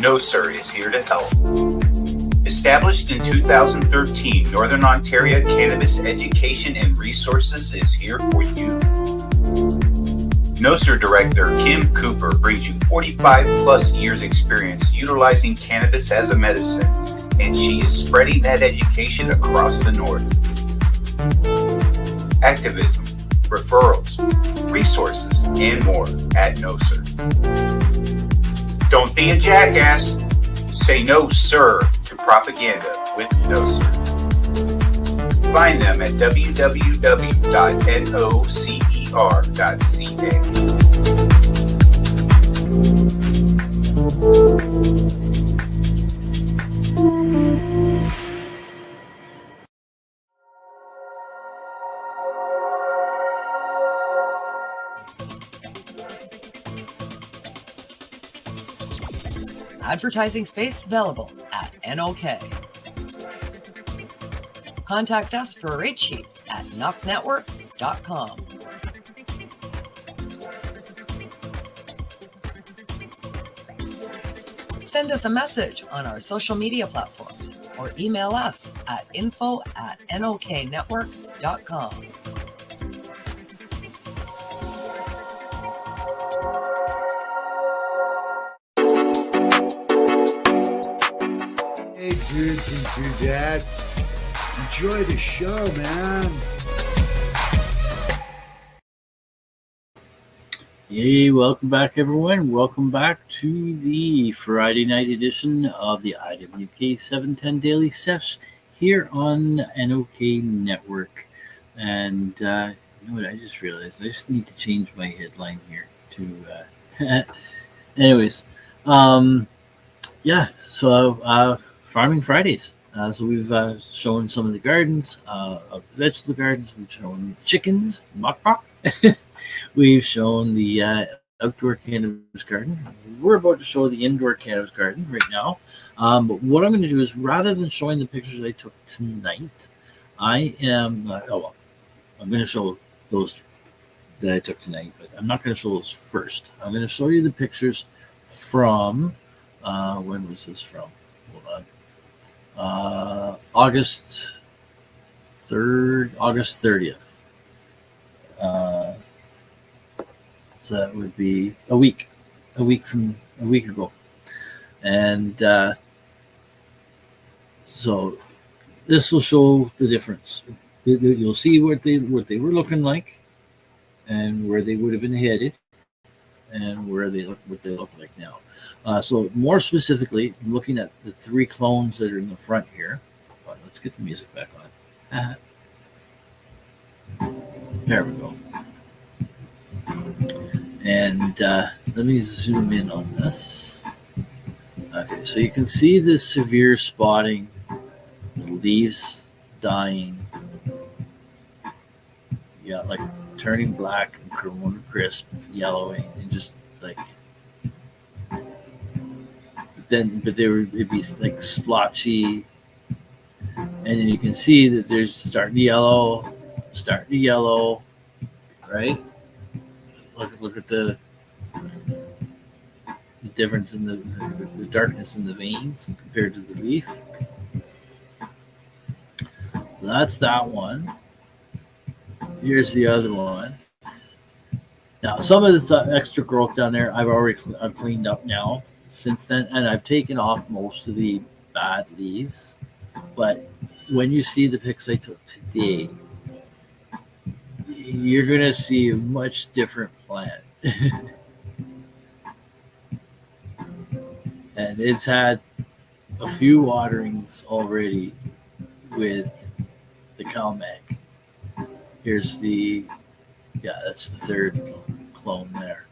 No Sir is here to help. Established in 2013, Northern Ontario Cannabis Education and Resources is here for you. No Sir Director Kim Cooper brings you 45 plus years experience utilizing cannabis as a medicine, and she is spreading that education across the North. Activism, referrals, resources, and more at No Sir. Don't be a jackass. Say no, sir, to propaganda with No Sir. Find them at www.nocer.ca. Advertising space available at NOK. Contact us for a rate sheet at knocktnetwork.com. Send us a message on our social media platforms or email us at info@noktnetwork.com. Hey, dudes and dudettes. Enjoy the show, man. Hey, welcome back, everyone. Welcome back to the Friday night edition of the IWK 710 Daily Sesh here on NOK Network. And you know what? I just realized I just need to change my headline here to. Anyways, yeah. So Farming Fridays. So we've shown some of the gardens, vegetable gardens. We've shown the chickens, mock. We've shown the outdoor cannabis garden. We're about to show the indoor cannabis garden right now. But what I'm going to do is, rather than showing the pictures I took tonight, I'm going to show those that I took tonight, but I'm not going to show those first. I'm going to show you the pictures from, when was this from? Hold on. August 30th. So that would be a week ago. And so this will show the difference. You'll see what they were looking like, and where they would have been headed, and what they look like now. So more specifically, looking at the 3 clones that are in the front here. Let's get the music back on. There we go. And let me zoom in on this. Okay, so you can see the severe spotting, the leaves dying. Yeah, like turning black and Corona crisp, yellowing, and just like. But it'd be like splotchy, and then you can see that there's starting to yellow, right? Look at the difference in the darkness in the veins compared to the leaf. So that's that one. Here's the other one. Now, some of this extra growth down there, I've cleaned up now since then, and I've taken off most of the bad leaves. But when you see the pics I took today, you're gonna see a much different plant. And it's had a few waterings already with the CalMag. Here's that's the 3rd clone there.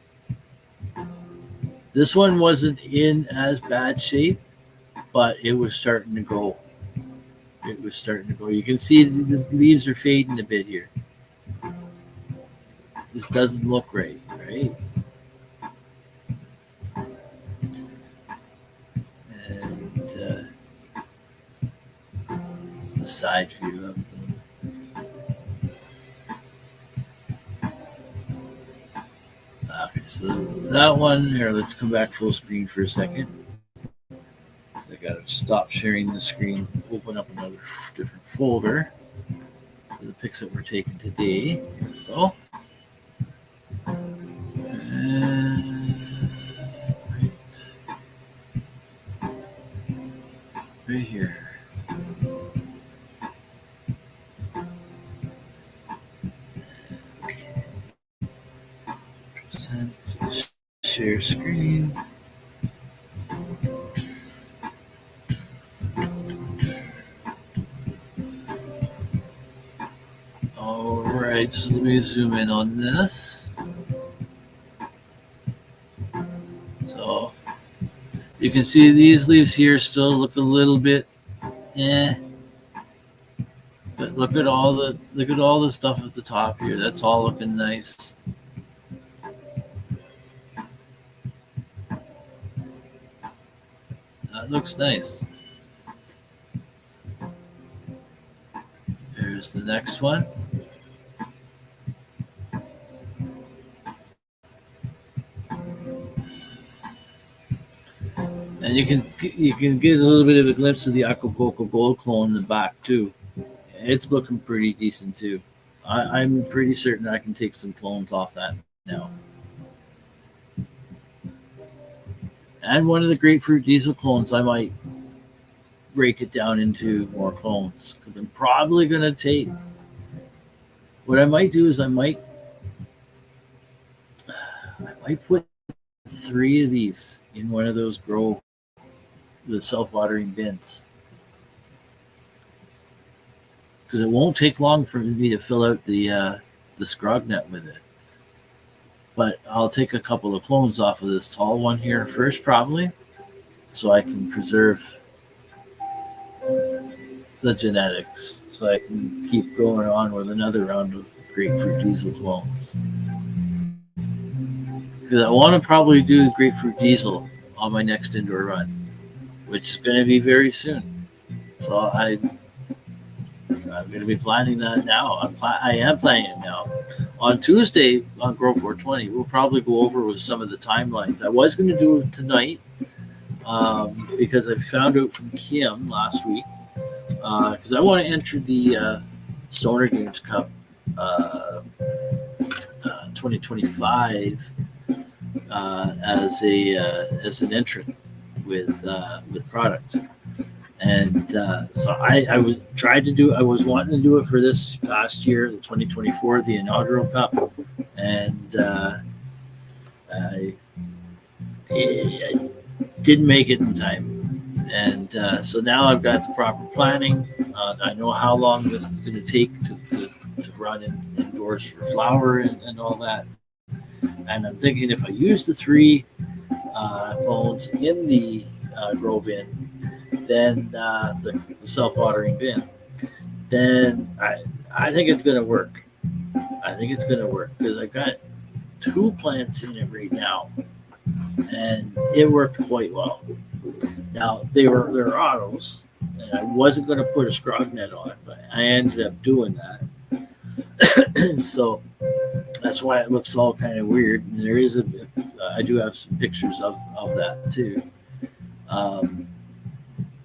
This one wasn't in as bad shape, but it was starting to go. You can see the leaves are fading a bit here. This doesn't look right? And it's the side view of them. Okay, so that one here, let's come back full screen for a second. So I gotta stop sharing the screen, open up another different folder for the pics that we're taking today. Here we go. Right here. Okay. Share screen. All right, so let me zoom in on this. So you can see these leaves here still look a little bit but look at all the stuff at the top here. That's all looking nice. That looks nice. There's the next one. And you can get a little bit of a glimpse of the Acapulco Gold clone in the back too. It's looking pretty decent too. I'm pretty certain I can take some clones off that now. And one of the grapefruit diesel clones, I might break it down into more clones because I'm probably going to take. What I might do is I might put 3 of these in one of those the self-watering bins. Because it won't take long for me to fill out the scrog net with it. But I'll take a couple of clones off of this tall one here first, probably, so I can preserve the genetics, so I can keep going on with another round of grapefruit diesel clones. Because I want to probably do grapefruit diesel on my next indoor run, which is going to be very soon. So I'm going to be planning that now. I am planning it now. On Tuesday on Grow 420, we'll probably go over with some of the timelines. I was going to do it tonight because I found out from Kim last week because I want to enter the Stoner Games Cup 2025 as an entrant with product. And so I was wanting to do it for this past year, the 2024, the inaugural cup, and I didn't make it in time. And so now I've got the proper planning. I know how long this is going to take to run indoors for flower and all that. And I'm thinking if I use the 3 clones in the grow bin, then the self-watering bin, then I think it's going to work. I think it's going to work because I got 2 plants in it right now, and it worked quite well. Now they're autos, and I wasn't going to put a scrog net on, but I ended up doing that. So that's why it looks all kind of weird. And there is I do have some pictures of that too.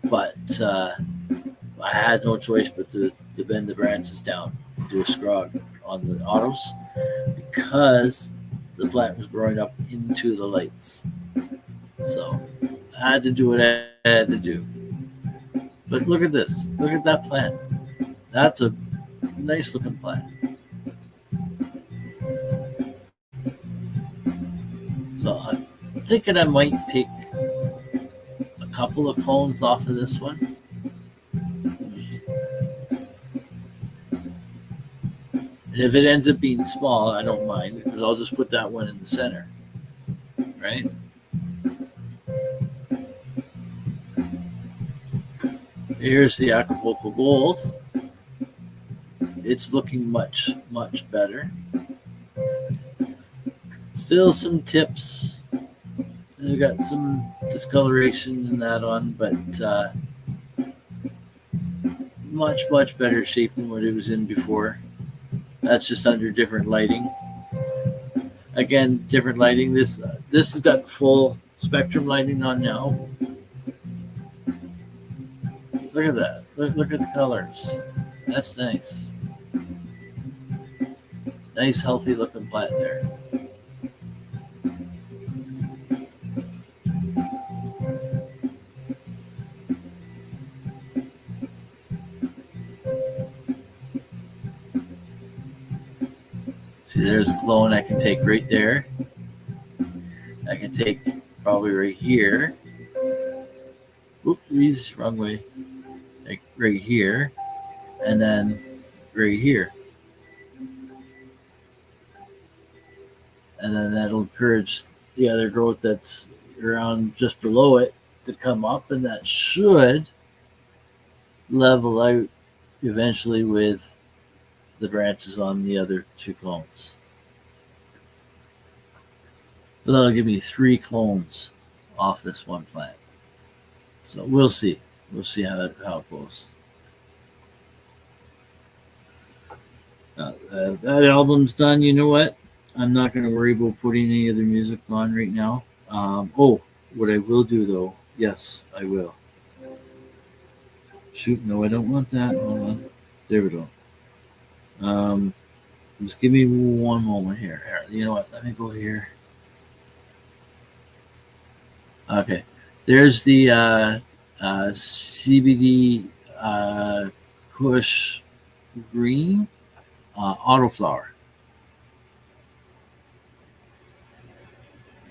But I had no choice but to bend the branches down and do a scrog on the autos because the plant was growing up into the lights. So I had to do what I had to do. But look at this. Look at that plant. That's a nice looking plant. So I'm thinking I might take a couple of cones off of this one. And if it ends up being small, I don't mind because I'll just put that one in the center, right? Here's the Acapulco Gold. It's looking much, much better. Still some tips. I got some discoloration and that on, but much, much better shape than what it was in before. That's just under different lighting. Again, different lighting. This has got full spectrum lighting on now. Look at that. Look at the colors. That's nice. Nice, healthy looking plant there. See, there's a clone I can take right there. I can take probably right here. Oops, wrong way. Like right here, and then right here. And then that'll encourage the other growth that's around just below it to come up, and that should level out eventually with the branches on the other 2 clones. So that'll give me 3 clones off this one plant. So we'll see. We'll see how it goes. That album's done. You know what? I'm not going to worry about putting any other music on right now. What I will do though, yes, I will. Shoot, no, I don't want that. Hold on. There we go. Just give me one moment here. You know what? Let me go here. Okay. There's the CBD Kush Green Autoflower.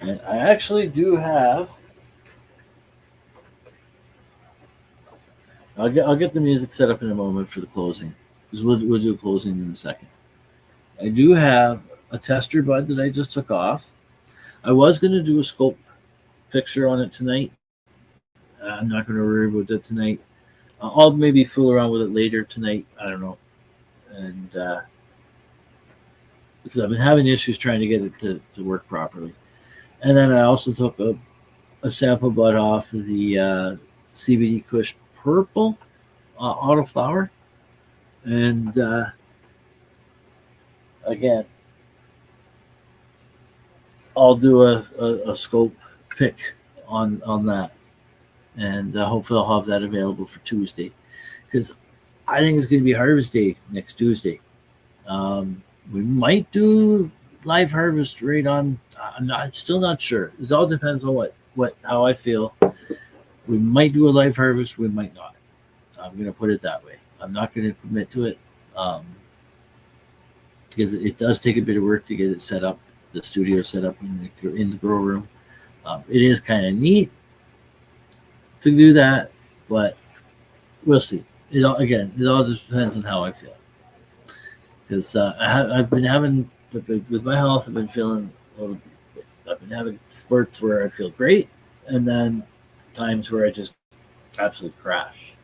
And I actually do have. I'll get the music set up in a moment for the closing, because we'll do a closing in a second. I do have a tester bud that I just took off. I was going to do a scope picture on it tonight. I'm not going to worry about that tonight. I'll maybe fool around with it later tonight. I don't know. And because I've been having issues trying to get it to work properly. And then I also took a sample bud off of the CBD Kush Purple Autoflower. And again, I'll do a scope pick on that. And hopefully I'll have that available for Tuesday, because I think it's going to be harvest day next Tuesday. We might do live harvest right on. I'm still not sure. It all depends on how I feel. We might do a live harvest. We might not. I'm going to put it that way. I'm not going to commit to it because it does take a bit of work to get it set up, the studio set up in the grow room. It is kind of neat to do that, but we'll see. It all just depends on how I feel. Because I've been having, with my health, I've been feeling a little bit. I've been having spurts where I feel great, and then times where I just absolutely crash.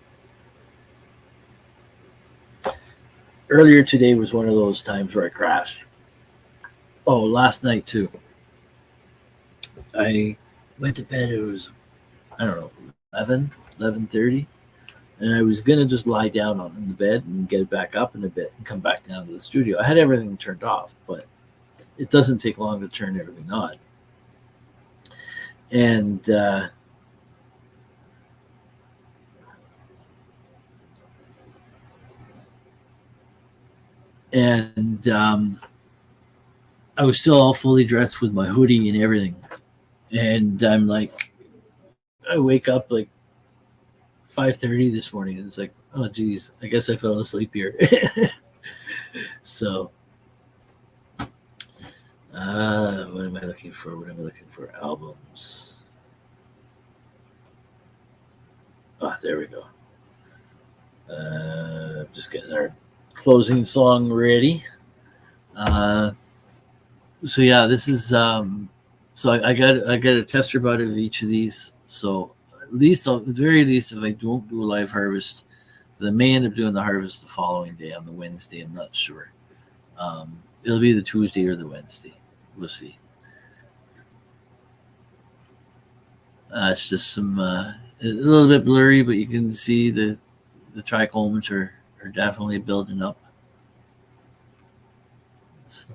Earlier today was one of those times where I crashed. Oh, last night too. I went to bed. It was, I don't know, 11:30. And I was going to just lie down in the bed and get back up in a bit and come back down to the studio. I had everything turned off, but it doesn't take long to turn everything on. And I was still all fully dressed with my hoodie and everything. And I'm like, I wake up like 5:30 this morning, and it's like, oh geez, I guess I fell asleep here. So what am I looking for? Albums. Oh, there we go. Just getting our closing song ready. So yeah, this is so I got a tester bud of each of these. So at the very least, if I don't do a live harvest, I may end up doing the harvest the following day on the Wednesday. I'm not sure. It'll be the Tuesday or the Wednesday. We'll see. It's just some a little bit blurry, but you can see the trichomes are definitely building up. So.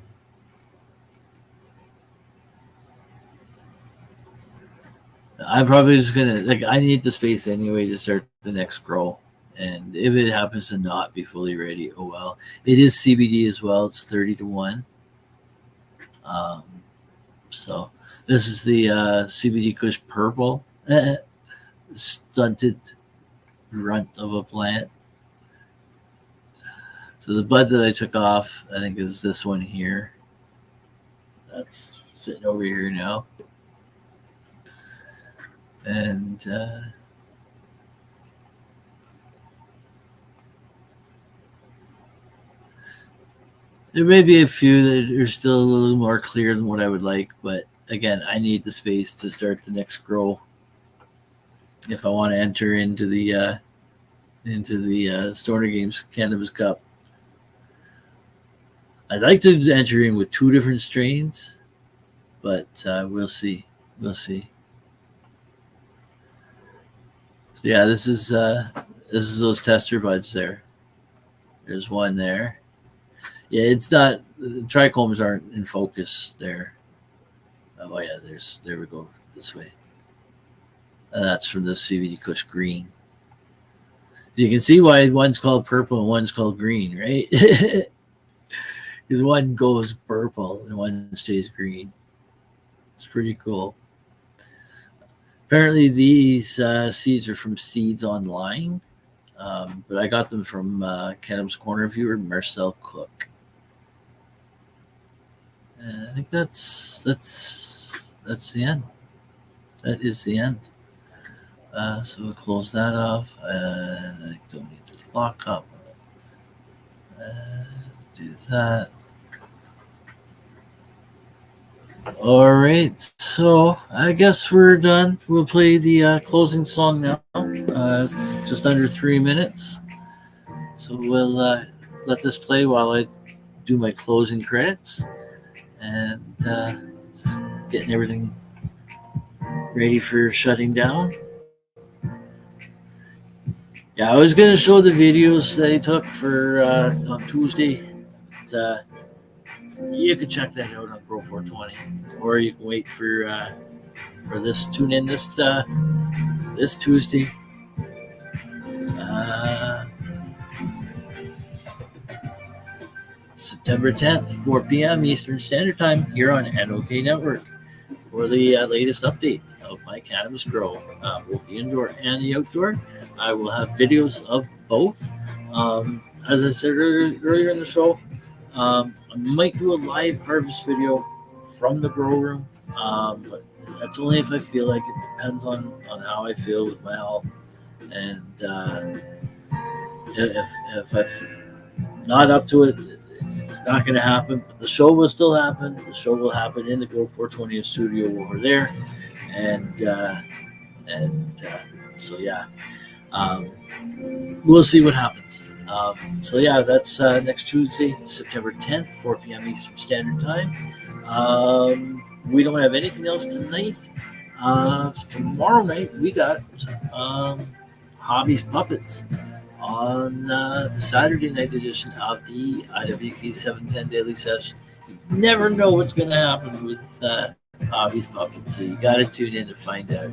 I'm probably just gonna I need the space anyway to start the next grow, and if it happens to not be fully ready, oh well. It is CBD as well. It's 30-1. So this is the CBD Kush Purple, stunted runt of a plant. So the bud that I took off, I think, is this one here. That's sitting over here now. And there may be a few that are still a little more clear than what I would like, but again, I need the space to start the next grow if I want to enter into the Stoner Games Cannabis Cup. I'd like to enter in with 2 different strains, but we'll see. So yeah, this is those tester buds there. There's one there. Yeah, it's not, the trichomes aren't in focus there. Oh yeah, there we go, this way. And that's from the CBD Kush Green. You can see why one's called purple and one's called green, right? Because one goes purple and one stays green. It's pretty cool. Apparently these seeds are from Seeds Online, but I got them from Cannabis Corner viewer Marcel Cook. And I think that's the end. That is the end. So we'll close that off, and I don't need to lock up. Do that. All right, so I guess we're done. We'll play the closing song now. It's just under 3 minutes. So we'll let this play while I do my closing credits and just getting everything ready for shutting down. Yeah, I was going to show the videos that he took for on Tuesday. But, you can check that out on Grow 420, or you can wait for this. Tune in this Tuesday. September 10th, 4 p.m. Eastern Standard Time, here on NOK Network for the latest update of my cannabis grow, both the indoor and the outdoor. I will have videos of both. As I said earlier in the show, I might do a live harvest video from the grow room, but that's only if I feel like it. Depends on how I feel with my health, and if I'm not up to it, it's not going to happen. But the show will still happen. The show will happen in the Grow 420 studio over there, and so yeah, we'll see what happens. So yeah, that's next Tuesday, September 10th, 4 p.m. Eastern Standard Time. We don't have anything else tonight. Tomorrow night we got Hobbies Puppets on the Saturday night edition of the IWK 710 Daily Sesh. You never know what's going to happen with Hobbies Puppets, so you got to tune in to find out.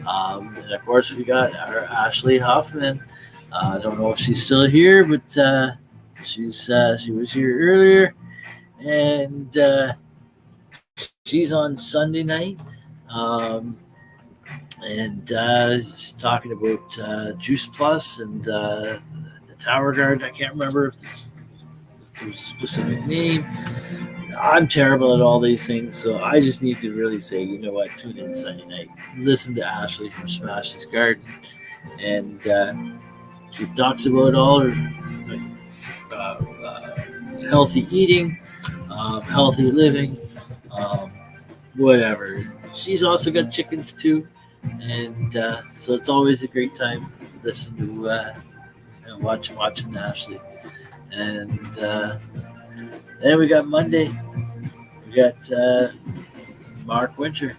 And of course, we got our Ashley Hoffman. I don't know if she's still here, but she was here earlier, and she's on Sunday night. And she's talking about Juice Plus and the Tower Guard. I can't remember if there's a specific name. I'm terrible at all these things, so I just need to really say, you know what, tune in Sunday night. Listen to Ashley from Smash's Garden, and she talks about all her healthy eating, healthy living, whatever. She's also got chickens too. And so it's always a great time to listen to watching Ashley. And then we got Monday. We got Mark Winter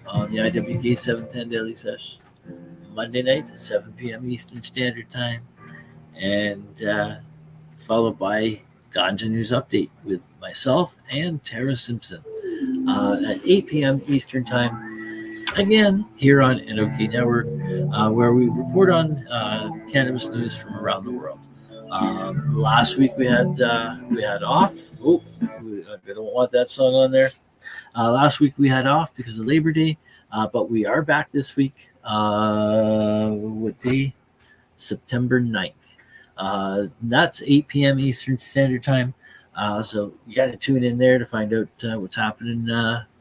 on the IWK 710 Daily Sesh. Monday nights at 7 p.m. Eastern Standard Time. And followed by Ganja News Update with myself and Tara Simpson at 8 p.m. Eastern Time. Again, here on NOK Network, where we report on cannabis news from around the world. Last week we had off. Oh, I don't want that song on there. Last week we had off because of Labor Day, but we are back this week. What day? September 9th. That's 8 p.m. Eastern Standard Time. So you got to tune in there to find out what's happening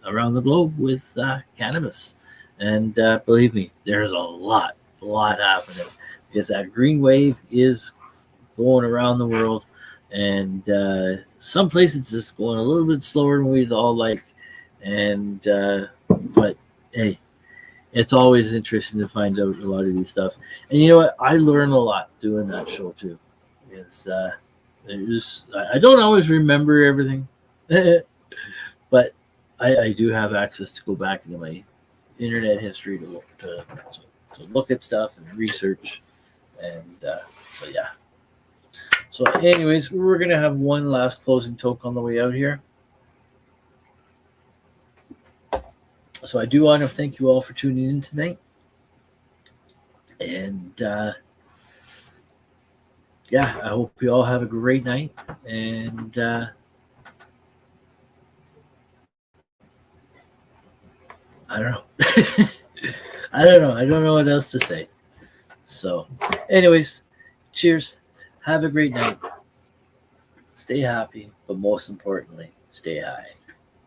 around the globe with cannabis. And believe me, there's a lot happening because that green wave is going around the world, and some places it's going a little bit slower than we'd all like. And but hey, it's always interesting to find out a lot of these stuff. And you know what? I learn a lot doing that show too. Because I don't always remember everything, but I do have access to go back into my internet history to look at stuff and research, and so yeah. So anyways, we're gonna have one last closing toke on the way out here. So I do want to thank you all for tuning in tonight, and yeah, I hope you all have a great night, and I don't know. I don't know what else to say. So, anyways, cheers. Have a great night. Stay happy, but most importantly, stay high.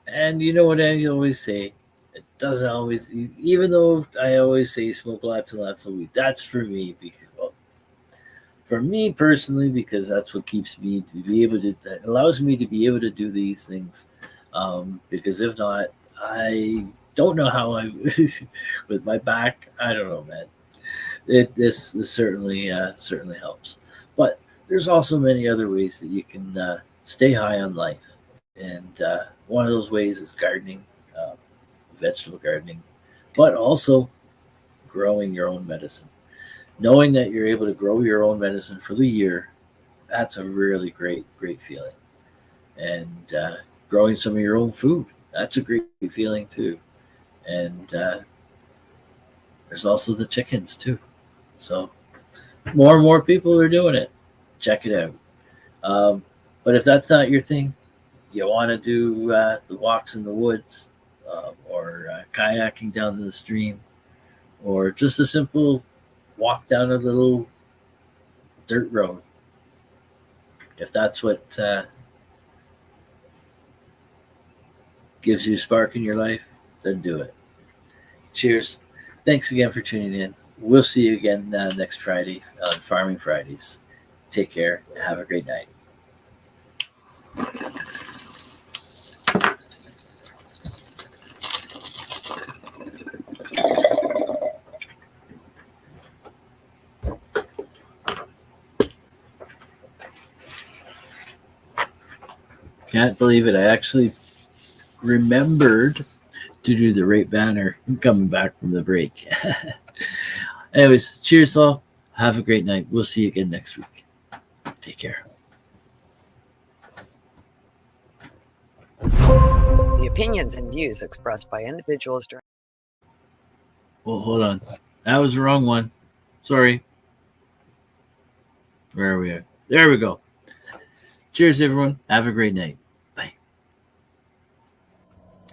And you know what I always say? It doesn't always, even though I always say smoke lots and lots of weed, that's for me. Because, well, for me personally, because that's what keeps me to be able to, that allows me to be able to do these things. Because if not, I don't know how I with my back. I don't know, man. This certainly helps. But there's also many other ways that you can stay high on life, and one of those ways is gardening, vegetable gardening, but also growing your own medicine. Knowing that you're able to grow your own medicine for the year, that's a really great feeling. And growing some of your own food, that's a great feeling too. And there's also the chickens too. So more and more people are doing it. Check it out. But if that's not your thing, you want to do the walks in the woods or kayaking down to the stream, or just a simple walk down a little dirt road. If that's what gives you a spark in your life, then do it. Cheers. Thanks again for tuning in. We'll see you again next Friday on Farming Fridays. Take care. Have a great night. Can't believe it. I actually remembered to do the right banner coming back from the break. Anyways, cheers all. Have a great night. We'll see you again next week. Take care. The opinions and views expressed by individuals during. Well, hold on. That was the wrong one. Sorry. Where are we at? There we go. Cheers, everyone. Have a great night. Bye.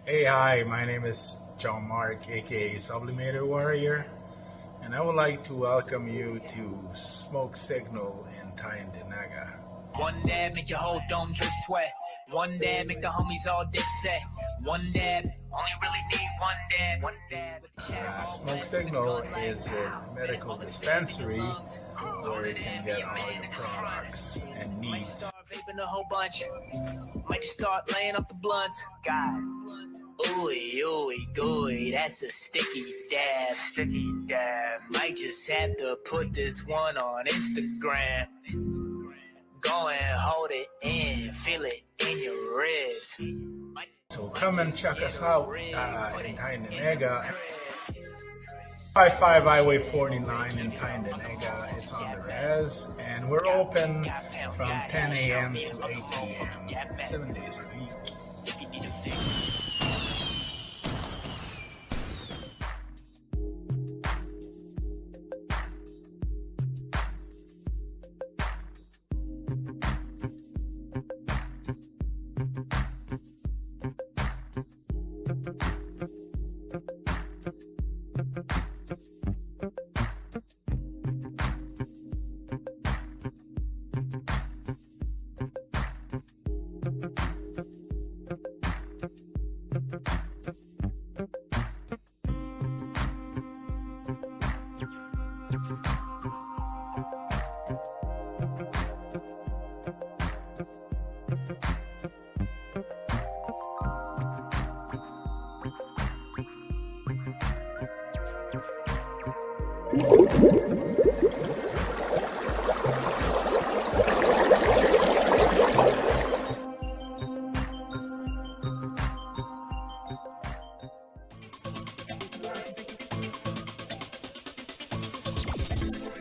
Hey, hi, my name is John Mark, aka Sublimator Warrior, and I would like to welcome you to Smoke Signal in Tyndinaga. One dab make your whole dome drip sweat. One dab make the homies all dip set. One dab, only really need one dab. One dab. Smoke Signal is a medical dispensary where you can get all your products and needs. Start vaping a whole bunch. Might just start laying up the blunts. God. Ooey, ooey, gooey, that's a sticky dab. Sticky dab. Might just have to put this one on Instagram. Go and hold it in, feel it in your ribs. So come and check us out in Tyndinaga. 55 Highway 49 in Tyndinaga. It's on the res, and we're open from 10 a.m. to 8 p.m. 7 days a week.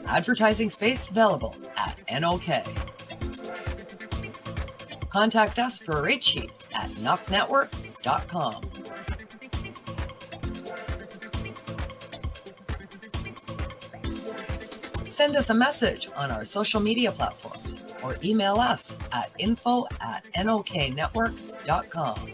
Advertising space available at NOK. Contact us for a rate sheet at NOKNetwork.com. Send us a message on our social media platforms or email us at info@NOKNetwork.com.